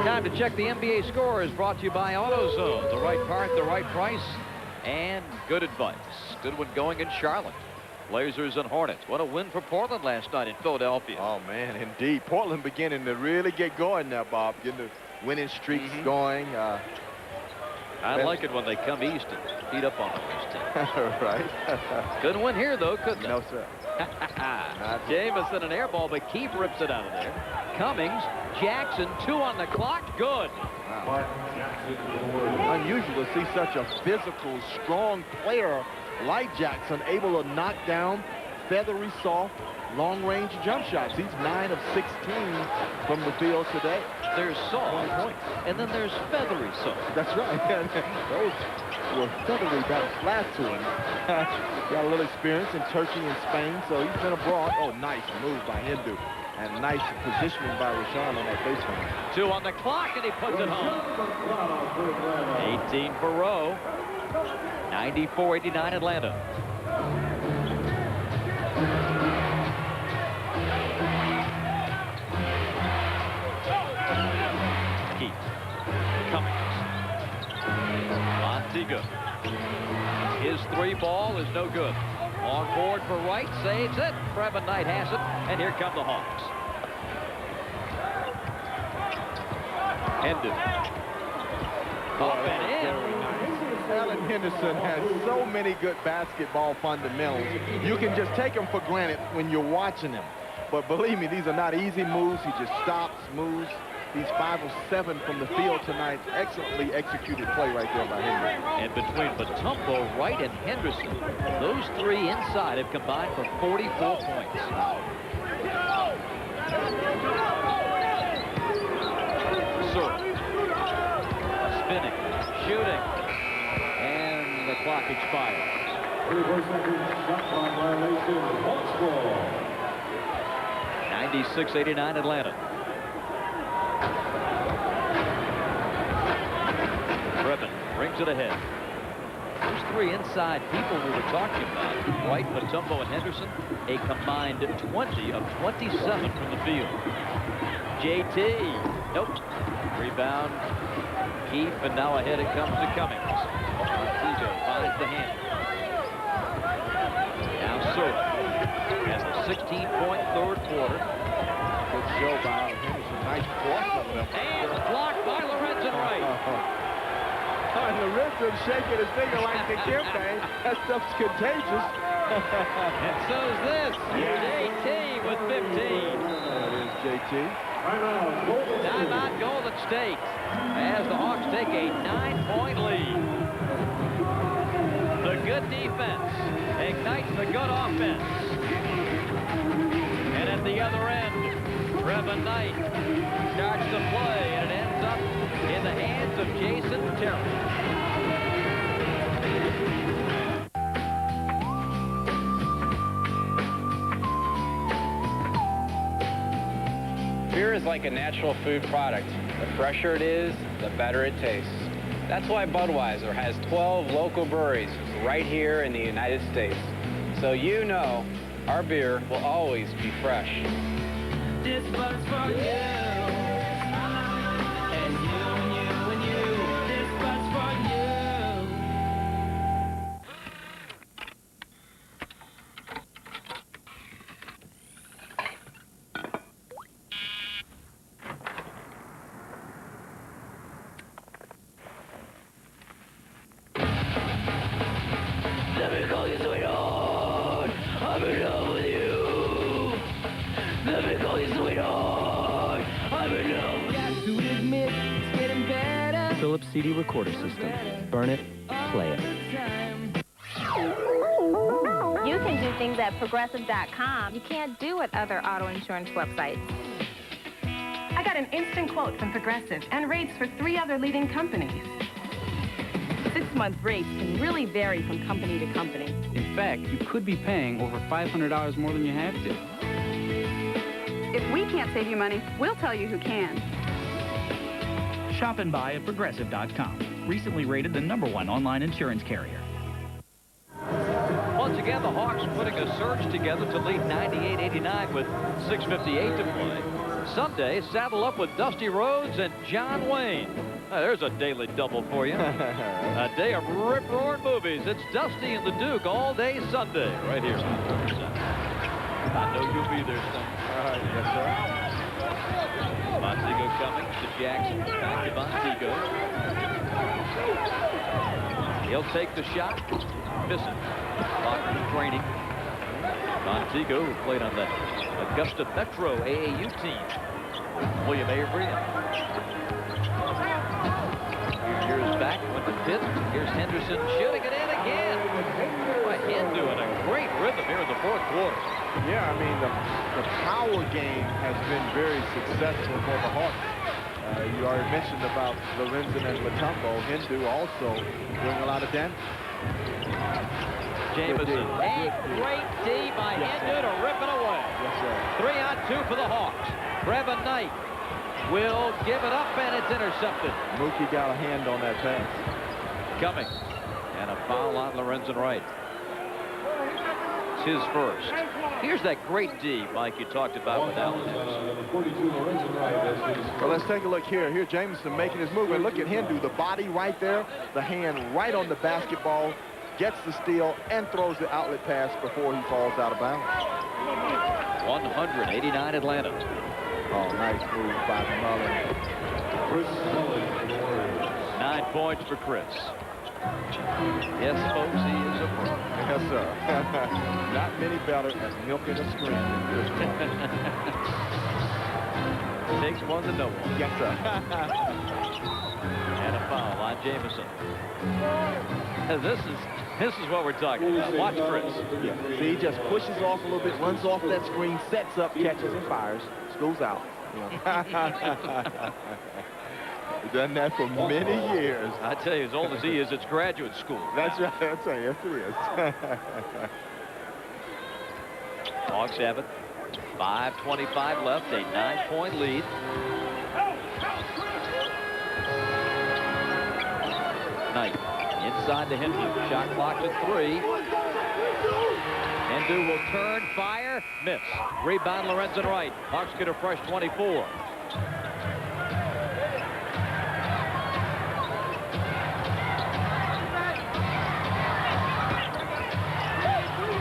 Time to check the NBA scores, brought to you by AutoZone. The right part, the right price, and good advice. Good one going in Charlotte. Blazers and Hornets. What a win for Portland last night in Philadelphia. Oh, man, indeed. Portland beginning to really get going now, Bob. Getting the winning streaks going. I like it when they come east and beat up on those teams. Right. Couldn't win here, though, could they? No, sir. Jamison, an air ball, but Keefe rips it out of there. Cummings, Jackson, 2 on the clock. Good. Wow. Unusual to see such a physical, strong player like Jackson able to knock down feathery, soft, long-range jump shots. He's 9 of 16 from the field today. There's soft, and then there's feathery soft. That's right. Those were feathery back flat to him. Got a little experience in Turkey and Spain, so he's been abroad. Oh, nice move by Hindu. And nice positioning by Rashawn on that baseline. 2 on the clock, and he puts it home. 18 for Rowe. 94-89 Atlanta. Keith. Cummings. Montego. His 3 ball is no good. On board for Wright, saves it. Brevin Knight has it, and here come the Hawks. Hendon. Up and in. Alan Henderson has so many good basketball fundamentals. You can just take them for granted when you're watching him. But believe me, these are not easy moves. He just stops, moves. He's 5 of 7 from the field tonight. Excellently executed play right there by Henderson. And between Batumbo, Wright, and Henderson, those 3 inside have combined for 44 points. Sir. Spinning, shooting, and the clock expires. 96-89 Atlanta. Brevin brings it ahead. Those 3 inside people we were talking about, Wright, Batumbo, and Henderson, a combined 20 of 27 from the field. JT, nope. Rebound, Keefe, and now ahead it comes to Cummings. Montego finds the hand. Now Surley has a 16-point third quarter. Good show by Henderson. Nice cross of them. And blocked by Lorenzen Wright. And Lorenzen shaking his finger like the campaign. That stuff's contagious. And so is this. JT with 15. That is JT. Timeout Golden State as the Hawks take a 9-point lead. The good defense ignites the good offense. And at the other end, Brevin Knight starts to play, and it ends up in the hands of Jason Terry. Beer is like a natural food product. The fresher it is, the better it tastes. That's why Budweiser has 12 local breweries right here in the United States. So you know our beer will always be fresh. This one's for you. And you and you and you. This one's for you. CD recorder system. Burn it, play it. You can do things at Progressive.com you can't do at other auto insurance websites. I got an instant quote from Progressive and rates for 3 other leading companies. 6-month rates can really vary from company to company. In fact, you could be paying over $500 more than you have to. If we can't save you money, we'll tell you who can. Shop and buy at Progressive.com. Recently rated the #1 online insurance carrier. Once again, the Hawks putting a surge together to lead 98-89 with 6:58 to play. Sunday, saddle up with Dusty Rhodes and John Wayne. There's a daily double for you. A day of rip-roaring movies. It's Dusty and the Duke all day Sunday, right here. I know you'll be there, son. Yes, sir. Montego coming to Jackson. Back to Montego. He'll take the shot. Miss it. Locker training. Montego, who played on the Augusta Metro AAU team with William Avery. Here's back, went to Pitt. Here's Henderson shooting it in again. Boy, Hindu in a great rhythm here in the 4th quarter. Yeah, I mean, the power game has been very successful for the Hawks. You already mentioned about Lorenzen and Matumbo. Hindu also doing a lot of damage. Jameson, a great D by Hindu to rip it away. Yes, sir. 3-on-2 for the Hawks. Brevin Knight will give it up, and it's intercepted. Mookie got a hand on that pass. Coming. And a foul on Lorenzen Wright. It's his first. Here's that great D, Mike, you talked about with Allen Henderson. Well, let's take a look here. Here, Jameson making his move. And look at Hindu, the body right there, the hand right on the basketball, gets the steal, and throws the outlet pass before he falls out of bounds. 189 Atlanta. Oh, nice move by Mullen. 9 points for Chris. Yes, folks, he is a pro. Yes, sir. Not many better at milking a screen than Chris Mullen. Takes one to know one. Yes, sir. And a foul on Jameson. This is what we're talking about. Watch Chris. Yeah. See, he just pushes off a little bit, runs off that screen, sets up, catches, and fires. Schools out. He's done that for many years. I tell you, as old as he is, it's graduate school. That's right. That's right. Yes, it is. Hawks have it. 5:25 left. A 9-point lead. Knight inside the Hindu. Shot clock at 3. Hindu will turn, fire, miss. Rebound Lorenzen Wright. Hawks get a fresh 24.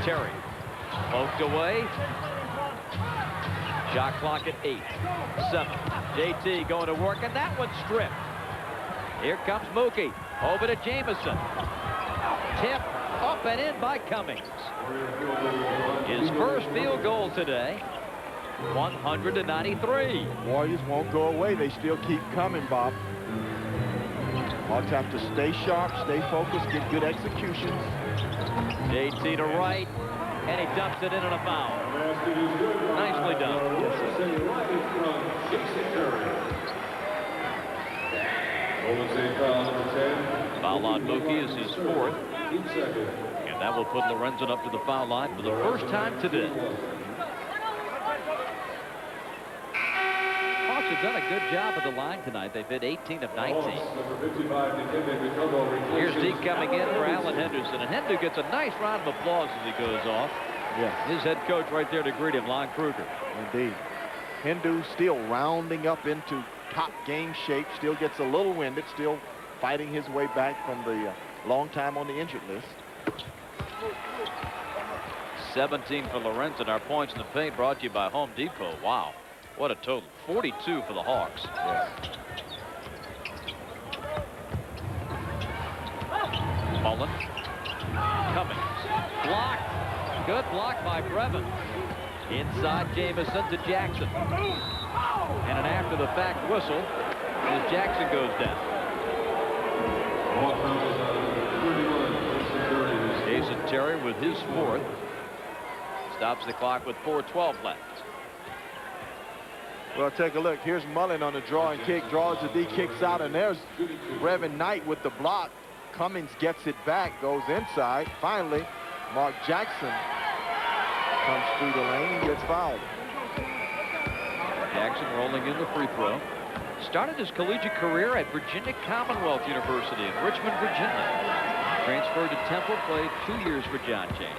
Terry poked away. Shot clock at 8. 7. JT going to work, and that one's stripped. Here comes Mookie. Over to Jameson. Tip up and in by Cummings. His first field goal today. 100-93. Warriors won't go away. They still keep coming, Bob. Hawks have to stay sharp, stay focused, get good executions. JT to right, and he dumps it in on a foul. Nicely done. Yes, Foul on Mookie is his 4th. And that will put Lorenzen up to the foul line for the first time today. Hawks have done a good job at the line tonight. They've hit 18 of 19. Here's D coming in for Allen Henderson. And Hindu gets a nice round of applause as he goes off. Yeah. His head coach right there to greet him, Lon Kruger. Indeed. Hindu still rounding up into top game shape. Still gets a little winded. Still fighting his way back from the long time on the injured list. 17 for Lorenzen. Our points in the paint brought to you by Home Depot. Wow. What a total. 42 for the Hawks. Yes. Mullen. Cummings. Blocked. Good block by Brevin. Inside Jameson to Jackson. And an after-the-fact whistle as Jackson goes down. Jason Terry with his 4th. Stops the clock with 4:12 left. Well, take a look. Here's Mullen on the draw and kick. Draws the D, kicks out, and there's Reverend Knight with the block. Cummings gets it back, goes inside. Finally, Mark Jackson comes through the lane and gets fouled. Jackson rolling in the free throw. Started his collegiate career at Virginia Commonwealth University in Richmond, Virginia. Transferred to Temple, played 2 years for John Jay.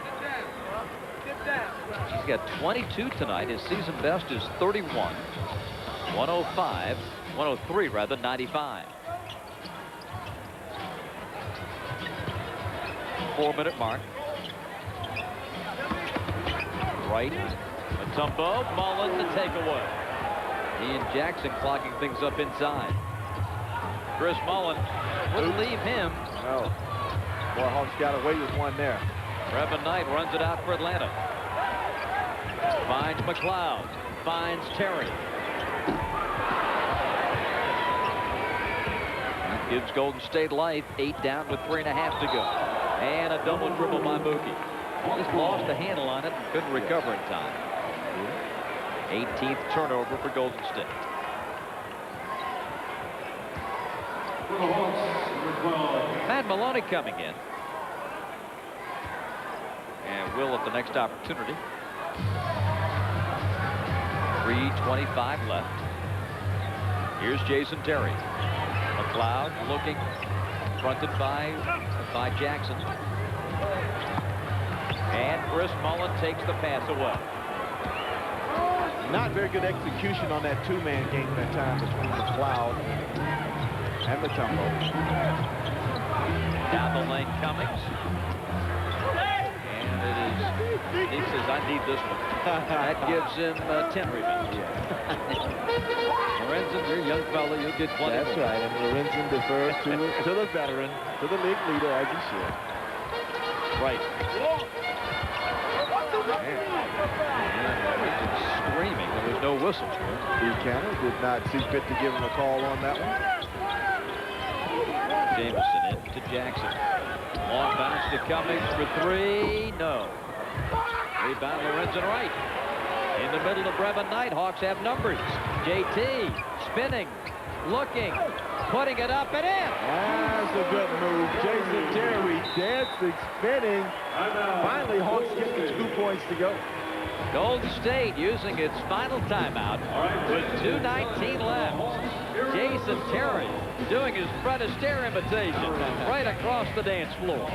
He's got 22 tonight. His season best is 31. 103 rather, 95. 4-minute mark. Right. Mutombo, Mullen the takeaway. Ian Jackson clogging things up inside. Chris Mullen wouldn't leave him. No. Boy, Hawks got away with one there. Reverend Knight runs it out for Atlanta. Finds McLeod. Finds Terry. Gives Golden State life. 8 down with 3.5 to go. And a double dribble by Mookie. Just lost the handle on it and couldn't recover in time. 18th turnover for Golden State. Matt Maloney coming in. And will at the next opportunity. 3:25 left. Here's Jason Terry. McLeod looking, fronted by Jackson. And Chris Mullen takes the pass away. Not very good execution on that 2-man game that time between McLeod and Mutombo. Down the lane, Cummings. And it is, he says, I need this one. That gives him 10 rebounds. Lorenzen, you're a young fella, you'll get plenty. That's right, and Lorenzen defers to the veteran, to the league leader, as he should. Right. Screaming. There was no whistle. Buchanan did not see fit to give him a call on that one. Jameson in to Jackson. Long bounce to Cummings for 3. No. Rebound Lorenzen right. In the middle of Reverend Knight. Hawks have numbers. JT spinning, looking, putting it up and in. That's a good move. Jason Terry dancing, spinning. Finally, Hawks get the 2 points to go. Golden State using its final timeout with 2:19 left. Jason Terry doing his Fred Astaire imitation right across the dance floor.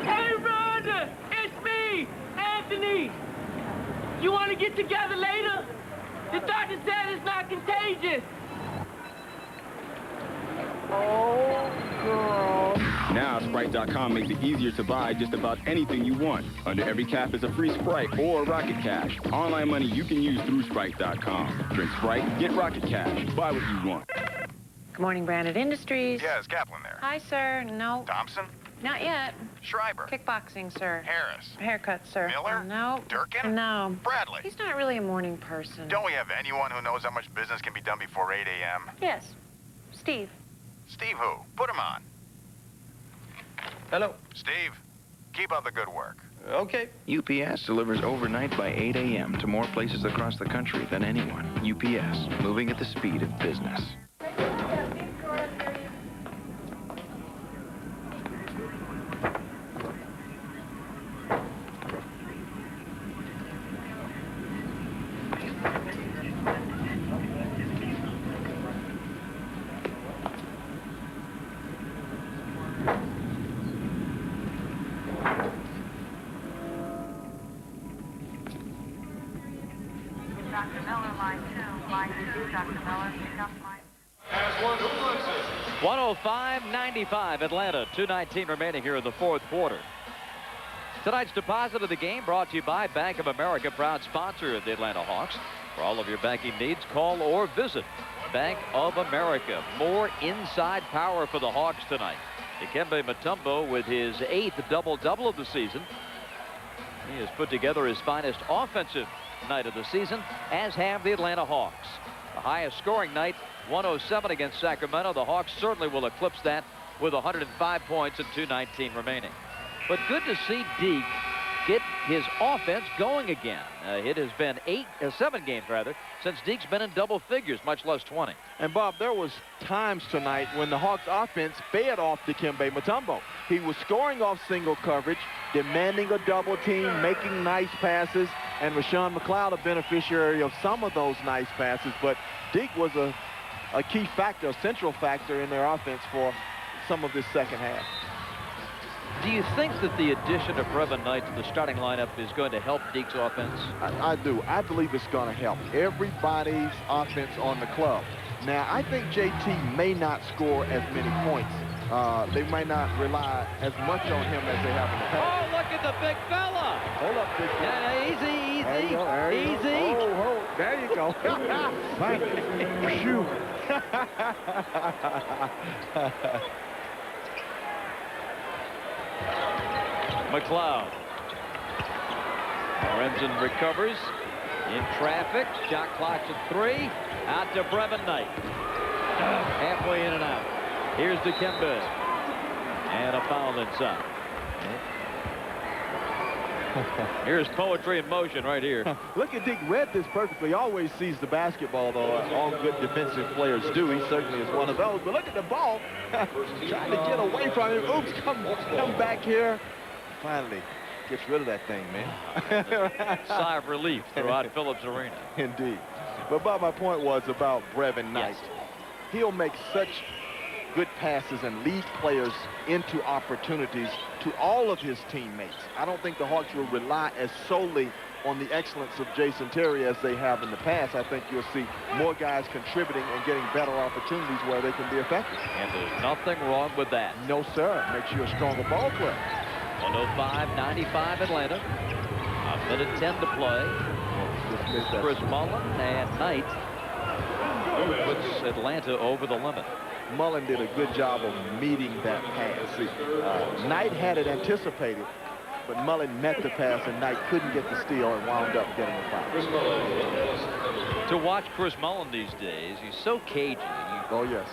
Hey, brother! It's me, Anthony! You want to get together later? The doctor said it's not contagious. Oh, girl. Now, Sprite.com makes it easier to buy just about anything you want. Under every cap is a free Sprite or Rocket Cash. Online money you can use through Sprite.com. Drink Sprite, get Rocket Cash. Buy what you want. Good morning, Branded Industries. Yeah, is Kaplan there? Hi, sir. No. Thompson? Not yet. Schreiber? Kickboxing, sir. Harris? Haircut, sir. Miller? No. Durkin? No. Bradley? He's not really a morning person. Don't we have anyone who knows how much business can be done before 8 a.m.? Yes. Steve. Steve who? Put him on. Hello. Steve, keep up the good work. Okay. UPS delivers overnight by 8 a.m. to more places across the country than anyone. UPS, moving at the speed of business. Dr. Miller, line 2. Line 2, Dr. Miller, pick up line. 105-95 Atlanta. 2:19 remaining here in the fourth quarter. Tonight's deposit of the game brought to you by Bank of America, proud sponsor of the Atlanta Hawks. For all of your banking needs, call or visit Bank of America. More inside power for the Hawks tonight. Dikembe Mutombo with his 8th double-double of the season. He has put together his finest offensive night of the season, as have the Atlanta Hawks. The highest scoring night, 107 against Sacramento. The Hawks certainly will eclipse that with 105 points and 2:19 remaining. But good to see Deke get his offense going again. It has been 7 games rather, since Deke's been in double figures, much less 20. And Bob, there was times tonight when the Hawks offense fed off Dikembe Mutombo. He was scoring off single coverage, demanding a double team, making nice passes, and Rashawn McLeod a beneficiary of some of those nice passes. But Deke was a key factor, a central factor in their offense for some of this second half. Do you think that the addition of Brevin Knight to the starting lineup is going to help Deke's offense? I do. I believe it's going to help everybody's offense on the club. Now, I think JT may not score as many points. They might not rely as much on him as they have in the past. Oh, look at the big fella. Hold up, big fella. Yeah, easy, There you go, there you easy. go. Oh, there you go. Thank you. McLeod. Lorenzen recovers in traffic. Shot clock's at 3. Out to Brevin Knight. Halfway in and out. Here's Dikembe. And a foul inside. Here's poetry in motion right here. Look at Deke, read this perfectly. He always sees the basketball, though, as all good defensive players do. He certainly is one of those. But look at the ball. Trying to get away from him. Oops, come back here. Finally gets rid of that thing, man. Sigh of relief throughout Phillips Arena. Indeed. But Bob, my point was about Brevin Knight. Yes. He'll make such good passes and lead players into opportunities to all of his teammates. I don't think the Hawks will rely as solely on the excellence of Jason Terry as they have in the past. I think you'll see more guys contributing and getting better opportunities where they can be effective. And there's nothing wrong with that. No, sir. Makes you a stronger ball player. 105-95 Atlanta. A minute 10 to play. Chris Mullen and Knight puts Atlanta over the limit. Mullen did a good job of meeting that pass. See, Knight had it anticipated, but Mullen met the pass, and Knight couldn't get the steal and wound up getting a foul. To watch Chris Mullen these days, he's so cagey. Oh, yes.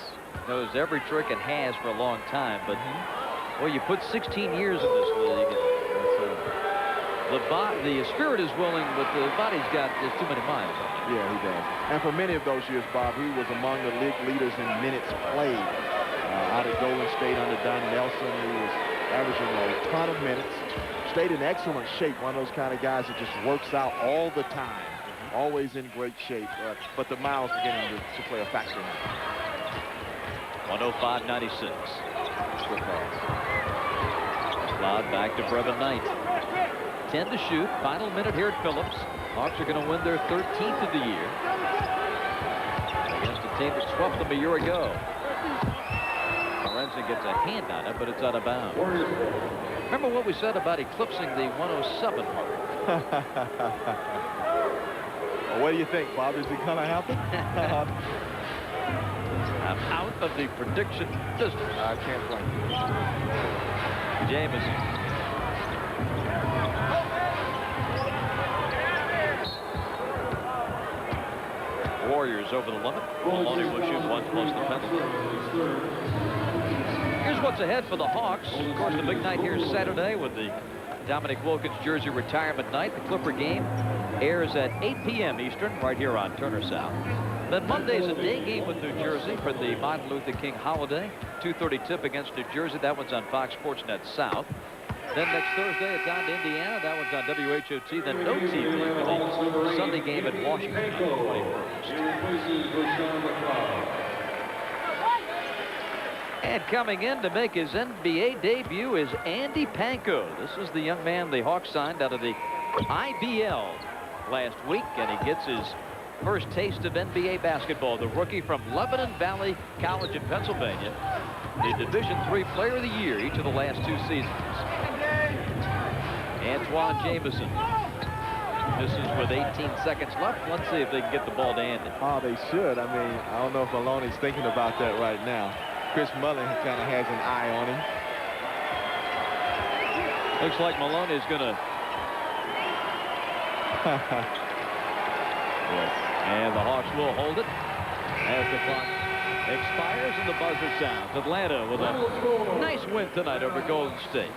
Knows every trick and has for a long time, but well, you put 16 years in this league. The spirit is willing, but the body's got just too many miles on it. Yeah, he does. And for many of those years, Bob, he was among the league leaders in minutes played. Out at Golden State under Don Nelson, he was averaging a ton of minutes. Stayed in excellent shape, one of those kind of guys that just works out all the time. Always in great shape, but the miles beginning to play a factor in it. 105-96. Good pass. Loud back to Brevin Knight. 10 to shoot. Final minute here at Phillips. Hawks are going to win their 13th of the year against a team that swept them a year ago. Lorenzen gets a hand on it, but it's out of bounds. Remember what we said about eclipsing the 107 mark? Well, what do you think, Bob? Is it going to happen? I'm out of the prediction business. I can't blame you. Jamison. Warriors over the limit. Maloney will shoot 1 plus the penalty. Here's what's ahead for the Hawks. Of course, the big night here is Saturday with the Dominic Wilkins jersey retirement night. The Clipper game airs at 8 p.m. Eastern right here on Turner South. Then Monday's a day game with New Jersey for the Martin Luther King holiday. 2:30 tip against New Jersey. That one's on Fox Sports Net South. Then next Thursday, it's on to Indiana. That one's on WHOT. Then no TV for the Sunday game at Washington on the 21st. And coming in to make his NBA debut is Andy Panko. This is the young man the Hawks signed out of the IBL last week, and he gets his first taste of NBA basketball. The rookie from Lebanon Valley College in Pennsylvania, the Division III Player of the Year each of the last 2 seasons. Antoine Jamison. This is with 18 seconds left. Let's see if they can get the ball to Andy. Oh, they should. I mean, I don't know if Maloney's thinking about that right now. Chris Mullen kind of has an eye on him. Looks like Maloney's going to And the Hawks will hold it as the clock expires and the buzzer sounds. Atlanta with a nice win tonight over Golden State.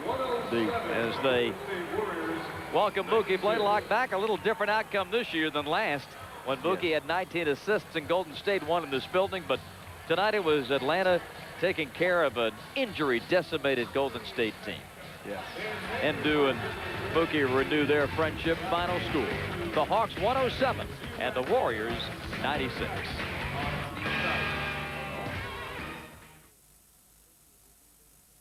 As they welcome Mookie Blaylock back. A little different outcome this year than last, when Mookie had 19 assists and Golden State won in this building. But tonight it was Atlanta taking care of an injury-decimated Golden State team. Yes. Endu and Mookie renew their friendship. Final score: the Hawks 107 and the Warriors 96.